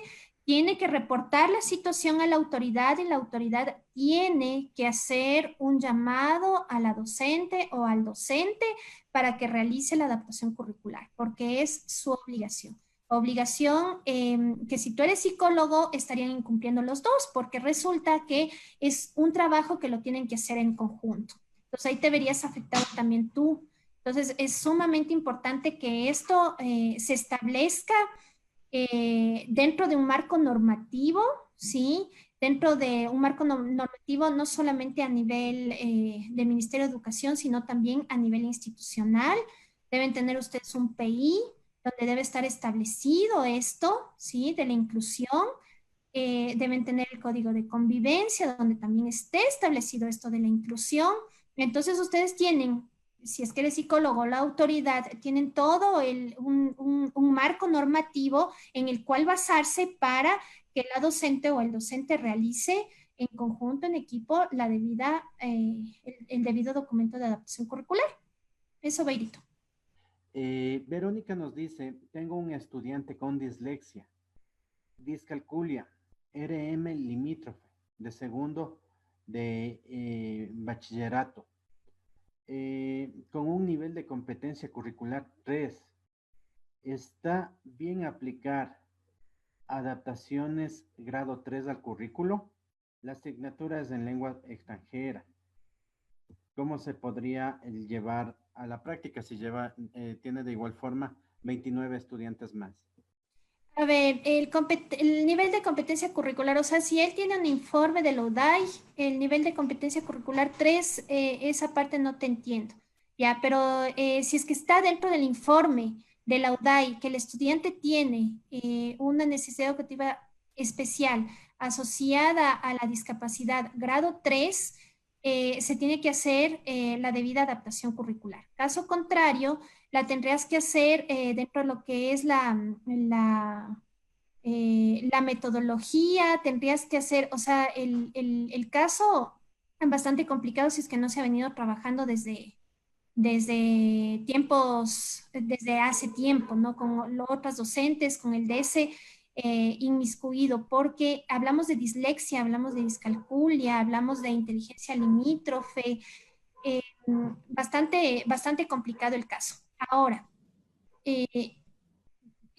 tiene que reportar la situación a la autoridad, y la autoridad tiene que hacer un llamado a la docente o al docente para que realice la adaptación curricular, porque es su obligación. Obligación que si tú eres psicólogo estarían incumpliendo los dos, porque resulta que es un trabajo que lo tienen que hacer en conjunto. Entonces ahí te verías afectado también tú. Entonces, es sumamente importante que esto se establezca dentro de un marco normativo, ¿sí? Dentro de un marco normativo no solamente a nivel del Ministerio de Educación, sino también a nivel institucional. Deben tener ustedes un PI donde debe estar establecido esto, ¿sí? De la inclusión. Deben tener el código de convivencia donde también esté establecido esto de la inclusión. Entonces ustedes tienen, si es que eres psicólogo, la autoridad, tienen todo un marco normativo en el cual basarse para que la docente o el docente realice en conjunto, en equipo, el debido documento de adaptación curricular. Eso, Beirito. Verónica nos dice, tengo un estudiante con dislexia, discalculia, RM limítrofe, de segundo de bachillerato, con un nivel de competencia curricular 3. ¿Está bien aplicar adaptaciones grado 3 al currículo? La asignatura es en lengua extranjera. ¿Cómo se podría llevar a la práctica si tiene de igual forma 29 estudiantes más? A ver, el nivel de competencia curricular, o sea, si él tiene un informe de la UDAI, el nivel de competencia curricular 3, esa parte no te entiendo, ya, pero si es que está dentro del informe de la UDAI que el estudiante tiene una necesidad educativa especial asociada a la discapacidad grado 3, se tiene que hacer la debida adaptación curricular. Caso contrario, la tendrías que hacer dentro de lo que es la metodología, tendrías que hacer, o sea, el caso es bastante complicado si es que no se ha venido trabajando desde tiempos, desde hace tiempo, ¿no? Con los otros docentes, con el DS inmiscuido, porque hablamos de dislexia, hablamos de discalculia, hablamos de inteligencia limítrofe, bastante complicado el caso. Ahora, eh,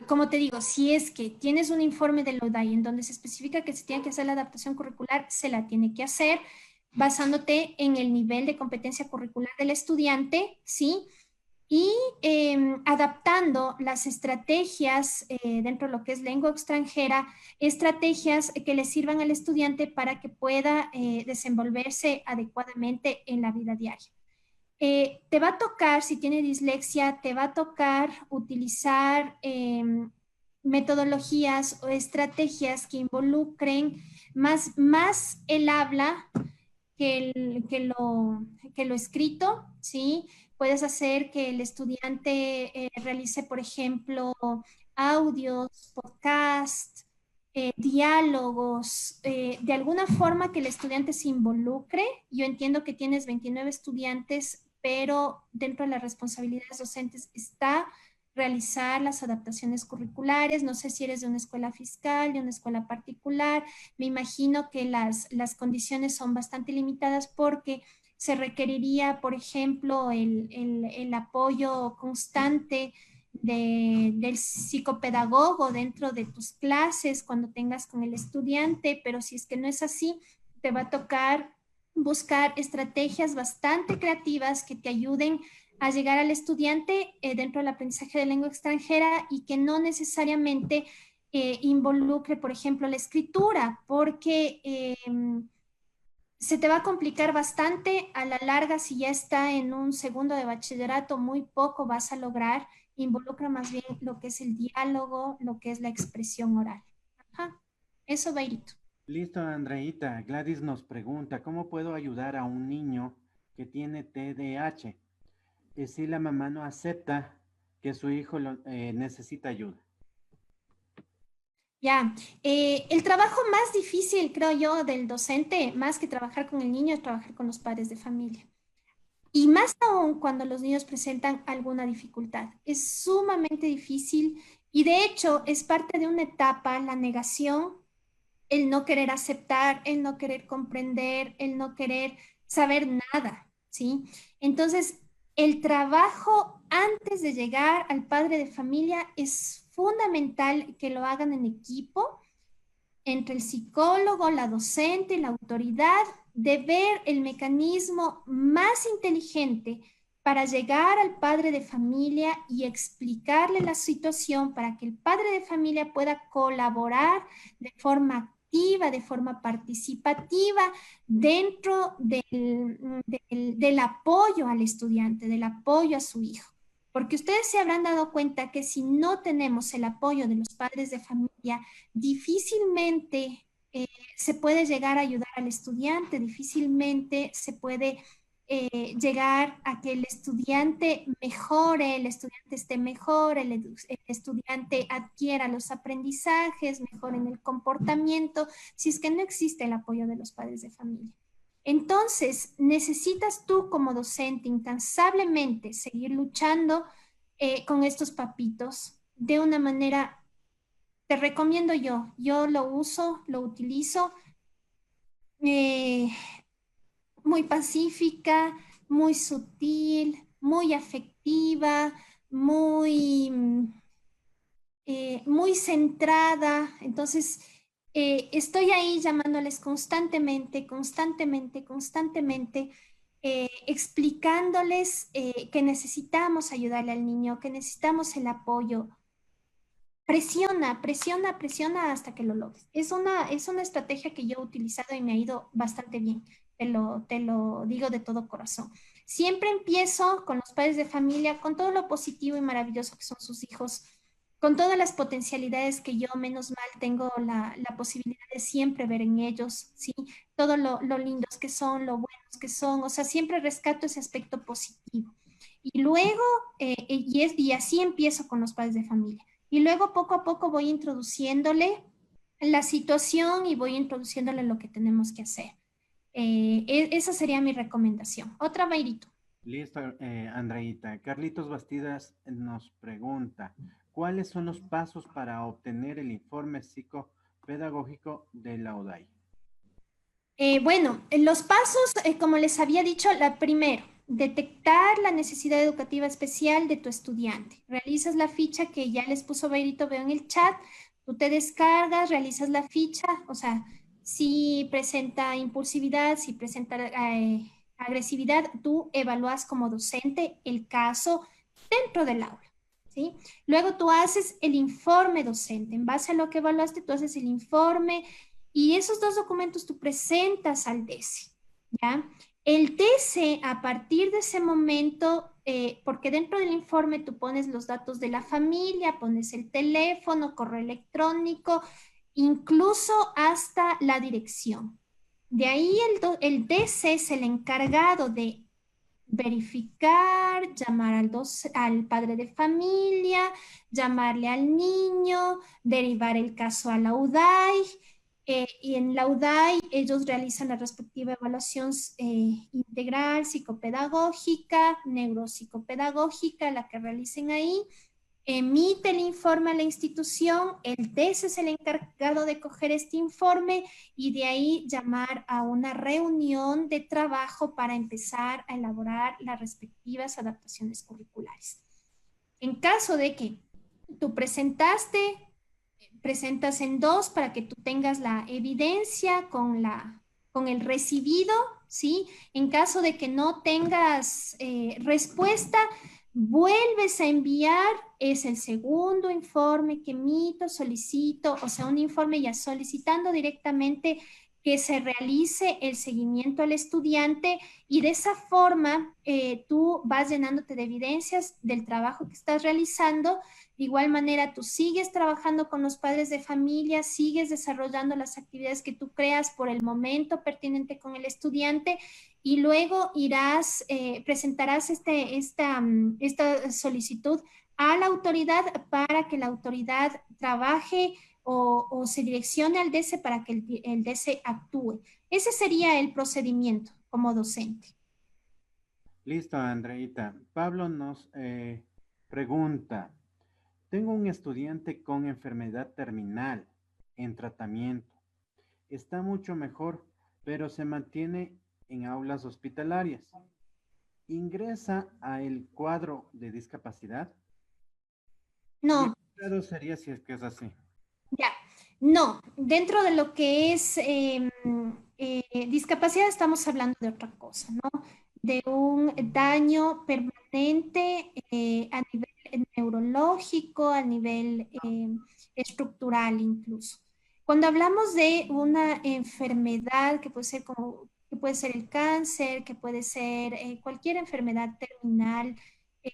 como te digo, si es que tienes un informe de la UDAI en donde se especifica que se tiene que hacer la adaptación curricular, se la tiene que hacer basándote en el nivel de competencia curricular del estudiante, ¿sí? Y adaptando las estrategias dentro de lo que es lengua extranjera, estrategias que le sirvan al estudiante para que pueda desenvolverse adecuadamente en la vida diaria. Te va a tocar, si tiene dislexia, te va a tocar utilizar metodologías o estrategias que involucren más el habla que lo escrito, ¿sí? Puedes hacer que el estudiante realice, por ejemplo, audios, podcasts, diálogos, de alguna forma que el estudiante se involucre. Yo entiendo que tienes 29 estudiantes, pero dentro de las responsabilidades docentes está realizar las adaptaciones curriculares. No sé si eres de una escuela fiscal, de una escuela particular. Me imagino que las condiciones son bastante limitadas porque se requeriría, por ejemplo, el apoyo constante del psicopedagogo dentro de tus clases cuando tengas con el estudiante, pero si es que no es así, te va a tocar buscar estrategias bastante creativas que te ayuden a llegar al estudiante dentro del aprendizaje de lengua extranjera y que no necesariamente involucre, por ejemplo, la escritura, porque se te va a complicar bastante a la larga si ya está en un segundo de bachillerato, muy poco vas a lograr. Involucra más bien lo que es el diálogo, lo que es la expresión oral. Ajá. Eso, Bairito. Listo, Andreita. Gladys nos pregunta, ¿cómo puedo ayudar a un niño que tiene TDAH? Si la mamá no acepta que su hijo necesita ayuda. Ya, el trabajo más difícil, creo yo, del docente, más que trabajar con el niño, es trabajar con los padres de familia. Y más aún cuando los niños presentan alguna dificultad. Es sumamente difícil y de hecho es parte de una etapa, la negación, el no querer aceptar, el no querer comprender, el no querer saber nada, ¿sí? Entonces, el trabajo antes de llegar al padre de familia es fundamental que lo hagan en equipo entre el psicólogo, la docente, la autoridad, de ver el mecanismo más inteligente para llegar al padre de familia y explicarle la situación para que el padre de familia pueda colaborar de forma activa, de forma participativa dentro del apoyo al estudiante, del apoyo a su hijo. Porque ustedes se habrán dado cuenta que si no tenemos el apoyo de los padres de familia, difícilmente se puede llegar a ayudar al estudiante, difícilmente se puede llegar a que el estudiante mejore, el estudiante esté mejor, el estudiante adquiera los aprendizajes, mejore en el comportamiento, si es que no existe el apoyo de los padres de familia. Entonces, necesitas tú como docente incansablemente seguir luchando con estos papitos de una manera, te recomiendo yo lo uso, lo utilizo, eh, muy pacífica, muy sutil, muy afectiva, muy, muy centrada. Entonces, estoy ahí llamándoles constantemente, constantemente, constantemente, explicándoles que necesitamos ayudarle al niño, que necesitamos el apoyo. Presiona, presiona, presiona hasta que lo logres. Es una estrategia que yo he utilizado y me ha ido bastante bien. Te lo digo de todo corazón. Siempre empiezo con los padres de familia, con todo lo positivo y maravilloso que son sus hijos, con todas las potencialidades que yo, menos mal, tengo la posibilidad de siempre ver en ellos, ¿sí? Todo lo lindos que son, lo buenos que son, o sea, siempre rescato ese aspecto positivo. Y luego, y así empiezo con los padres de familia. Y luego poco a poco voy introduciéndole la situación y voy introduciéndole lo que tenemos que hacer. Esa sería mi recomendación. Otra, Bairito. Listo, Andreita. Carlitos Bastidas nos pregunta, ¿cuáles son los pasos para obtener el informe psicopedagógico de la ODAI? Bueno, los pasos, como les había dicho, la primero, detectar la necesidad educativa especial de tu estudiante. Realizas la ficha que ya les puso Bairito, veo en el chat, tú te descargas, realizas la ficha, o sea, si presenta impulsividad, si presenta agresividad, tú evalúas como docente el caso dentro del aula. ¿Sí? Luego tú haces el informe docente. En base a lo que evaluaste, tú haces el informe y esos dos documentos tú presentas al DESE, ¿ya? El DESE, a partir de ese momento, porque dentro del informe tú pones los datos de la familia, pones el teléfono, correo electrónico, incluso hasta la dirección. De ahí el DESE es el encargado verificar, llamar al padre de familia, llamarle al niño, derivar el caso a la UDAI. Y en la UDAI ellos realizan la respectiva evaluación integral, psicopedagógica, neuropsicopedagógica, la que realicen ahí. Emite el informe a la institución, el TES es el encargado de coger este informe y de ahí llamar a una reunión de trabajo para empezar a elaborar las respectivas adaptaciones curriculares. En caso de que tú presentas en dos para que tú tengas la evidencia con el recibido, ¿sí? En caso de que no tengas respuesta, vuelves a enviar, es el segundo informe que emito, solicito, o sea, un informe ya solicitando directamente que se realice el seguimiento al estudiante y de esa forma tú vas llenándote de evidencias del trabajo que estás realizando. De igual manera, tú sigues trabajando con los padres de familia, sigues desarrollando las actividades que tú creas por el momento pertinente con el estudiante y luego presentarás esta solicitud a la autoridad para que la autoridad trabaje o se direccione al DESE para que el DESE actúe. Ese sería el procedimiento como docente. Listo, Andreita. Pablo nos pregunta, tengo un estudiante con enfermedad terminal en tratamiento. Está mucho mejor, pero se mantiene en aulas hospitalarias. ¿Ingresa a el cuadro de discapacidad? ¿Y No, en qué grado sería si es que es así? ya, no. Dentro de lo que es discapacidad estamos hablando de otra cosa, ¿no? De un daño permanente a nivel neurológico, a nivel estructural incluso. Cuando hablamos de una enfermedad que puede ser que puede ser el cáncer, que puede ser cualquier enfermedad terminal,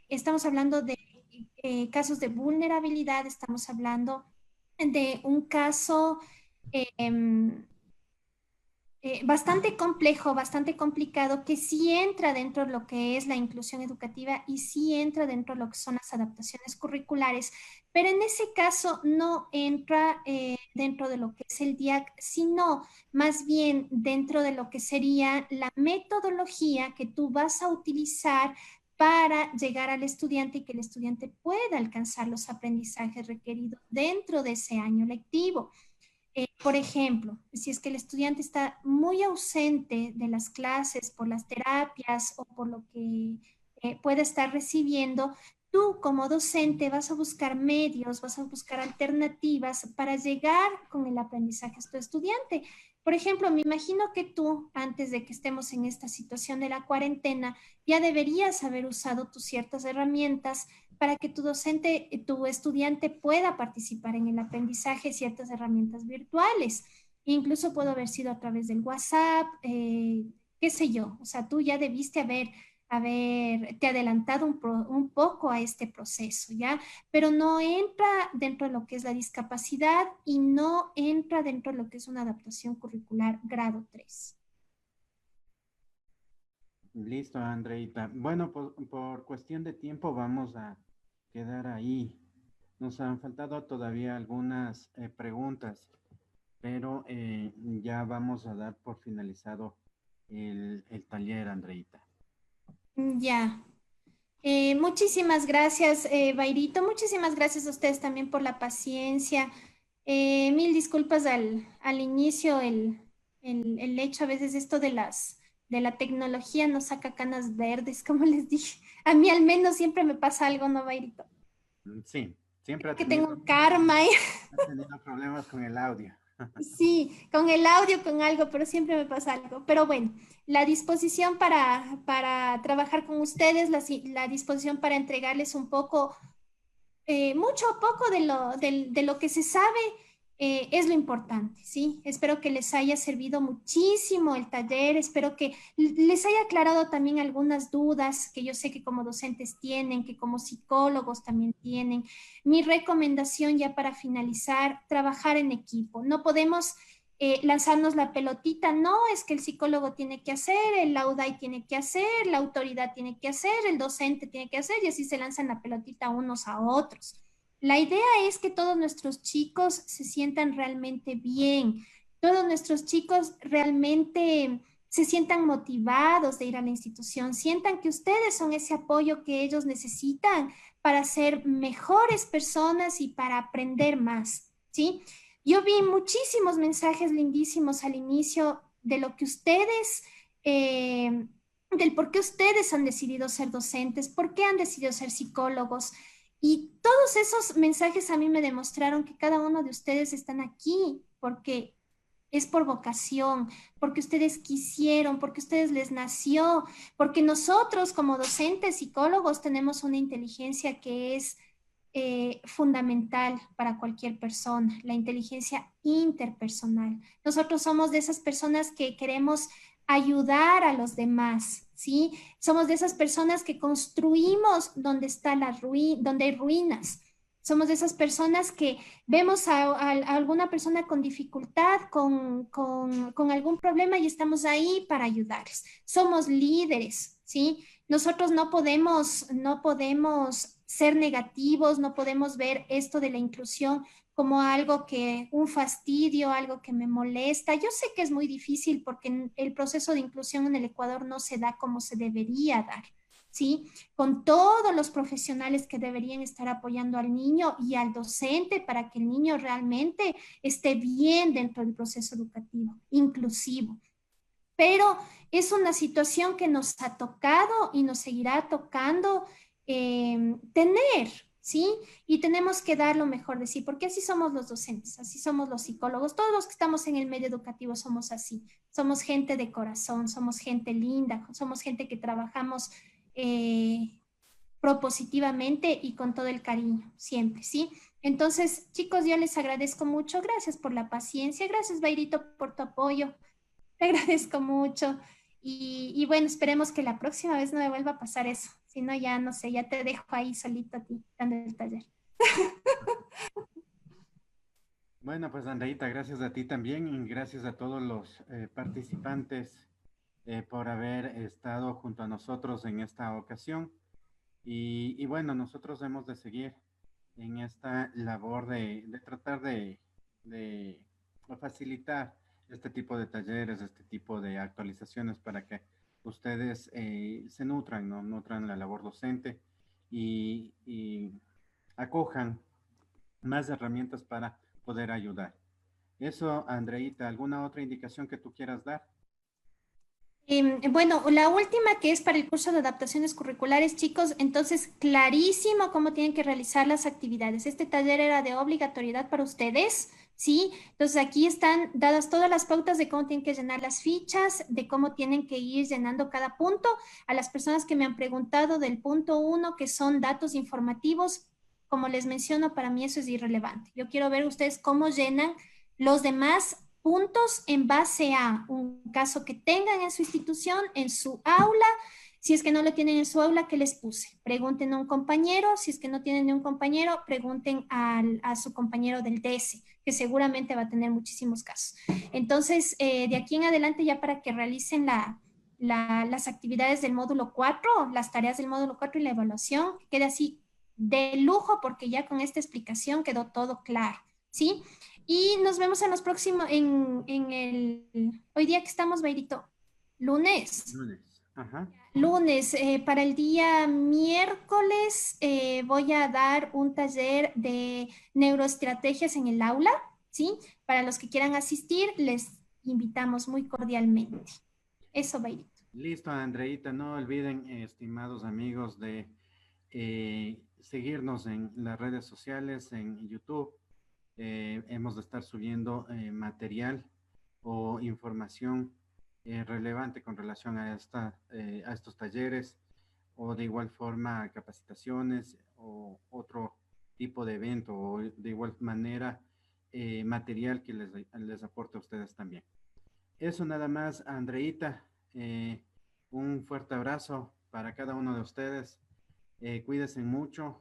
estamos hablando de casos de vulnerabilidad, estamos hablando de un caso em, bastante complejo, bastante complicado, que sí entra dentro de lo que es la inclusión educativa y sí entra dentro de lo que son las adaptaciones curriculares, pero en ese caso no entra dentro de lo que es el DIAC, sino más bien dentro de lo que sería la metodología que tú vas a utilizar para llegar al estudiante y que el estudiante pueda alcanzar los aprendizajes requeridos dentro de ese año lectivo. Por ejemplo, si es que el estudiante está muy ausente de las clases por las terapias o por lo que puede estar recibiendo, tú como docente vas a buscar medios, vas a buscar alternativas para llegar con el aprendizaje a tu estudiante. Por ejemplo, me imagino que tú, antes de que estemos en esta situación de la cuarentena, ya deberías haber usado tus ciertas herramientas para que tu docente, tu estudiante pueda participar en el aprendizaje, ciertas herramientas virtuales. Incluso pudo haber sido a través del WhatsApp, qué sé yo. O sea, tú ya debiste haberte adelantado un poco a este proceso, ¿ya? Pero no entra dentro de lo que es la discapacidad y no entra dentro de lo que es una adaptación curricular grado 3. Listo, Andreita. Bueno, por cuestión de tiempo vamos a quedar ahí. Nos han faltado todavía algunas preguntas, pero ya vamos a dar por finalizado el taller, Andreita. Ya. Muchísimas gracias, Bairito. Muchísimas gracias a ustedes también por la paciencia. Mil disculpas al inicio, el hecho a veces esto de la tecnología nos saca canas verdes, como les dije. A mí al menos siempre me pasa algo, ¿no, Bairito? Sí, siempre Que tengo un karma. ha tenido problemas con el audio. Sí, con el audio, con algo, pero siempre me pasa algo. Pero bueno, la disposición para trabajar con ustedes, la disposición para entregarles un poco, mucho o poco de lo que se sabe, es lo importante, ¿sí? Espero que les haya servido muchísimo el taller, espero que les haya aclarado también algunas dudas que yo sé que como docentes tienen, que como psicólogos también tienen. Mi recomendación ya para finalizar, trabajar en equipo. No podemos lanzarnos la pelotita, no, es que el psicólogo tiene que hacer, el UDAI tiene que hacer, la autoridad tiene que hacer, el docente tiene que hacer, y así se lanzan la pelotita unos a otros. La idea es que todos nuestros chicos se sientan realmente bien, todos nuestros chicos realmente se sientan motivados de ir a la institución, sientan que ustedes son ese apoyo que ellos necesitan para ser mejores personas y para aprender más, ¿sí? Yo vi muchísimos mensajes lindísimos al inicio de lo que ustedes, del por qué ustedes han decidido ser docentes, por qué han decidido ser psicólogos. Y todos esos mensajes a mí me demostraron que cada uno de ustedes están aquí porque es por vocación, porque ustedes quisieron, porque ustedes les nació, porque nosotros como docentes, psicólogos, tenemos una inteligencia que es fundamental para cualquier persona, la inteligencia interpersonal. Nosotros somos de esas personas que queremos ayudar a los demás, ¿sí? Somos de esas personas que construimos donde está donde hay ruinas. Somos de esas personas que vemos a alguna persona con dificultad, con algún problema y estamos ahí para ayudarles. Somos líderes, ¿sí? Nosotros no podemos ser negativos, no podemos ver esto de la inclusión como algo que, un fastidio, algo que me molesta. Yo sé que es muy difícil porque el proceso de inclusión en el Ecuador no se da como se debería dar, ¿sí? Con todos los profesionales que deberían estar apoyando al niño y al docente para que el niño realmente esté bien dentro del proceso educativo, inclusivo. Pero es una situación que nos ha tocado y nos seguirá tocando tener, ¿sí? Y tenemos que dar lo mejor de sí, porque así somos los docentes, así somos los psicólogos, todos los que estamos en el medio educativo somos así, somos gente de corazón, somos gente linda, somos gente que trabajamos propositivamente y con todo el cariño, siempre, ¿sí? Entonces, chicos, yo les agradezco mucho, gracias por la paciencia, gracias, Bairito, por tu apoyo. Te agradezco mucho. Y bueno, esperemos que la próxima vez no me vuelva a pasar eso. Si no, ya no sé, ya te dejo ahí solito a ti, dando el taller. Bueno, pues Andreita, gracias a ti también y gracias a todos los participantes por haber estado junto a nosotros en esta ocasión. Y bueno, nosotros hemos de seguir en esta labor de tratar de facilitar este tipo de talleres, este tipo de actualizaciones para que ustedes se nutran, ¿no? Nutran la labor docente y acojan más herramientas para poder ayudar. Eso, Andreita, ¿alguna otra indicación que tú quieras dar? Bueno, la última que es para el curso de adaptaciones curriculares, chicos, entonces clarísimo cómo tienen que realizar las actividades. Este taller era de obligatoriedad para ustedes, ¿sí? Entonces aquí están dadas todas las pautas de cómo tienen que llenar las fichas, de cómo tienen que ir llenando cada punto. A las personas que me han preguntado del punto 1, que son datos informativos, como les menciono, para mí eso es irrelevante. Yo quiero ver ustedes cómo llenan los demás puntos en base a un caso que tengan en su institución, en su aula. Si es que no lo tienen en su aula, ¿qué les puse? Pregunten a un compañero. Si es que no tienen ni un compañero, pregunten a su compañero del DS, que seguramente va a tener muchísimos casos. Entonces, de aquí en adelante, ya para que realicen las actividades del módulo 4, las tareas del módulo 4 y la evaluación, quede así de lujo, porque ya con esta explicación quedó todo claro, ¿sí? Y nos vemos en los próximos, hoy día que estamos, Bairito, lunes. Lunes. Ajá. Lunes, para el día miércoles voy a dar un taller de neuroestrategias en el aula, ¿sí? Para los que quieran asistir, les invitamos muy cordialmente. Eso, Bairito. Listo, Andreita, no olviden, estimados amigos, de seguirnos en las redes sociales, en YouTube. Hemos de estar subiendo material o información relevante con relación a estos talleres o de igual forma capacitaciones o otro tipo de evento o de igual manera material que les aporte a ustedes también. Eso nada más, Andreita. Un fuerte abrazo para cada uno de ustedes. Cuídense mucho.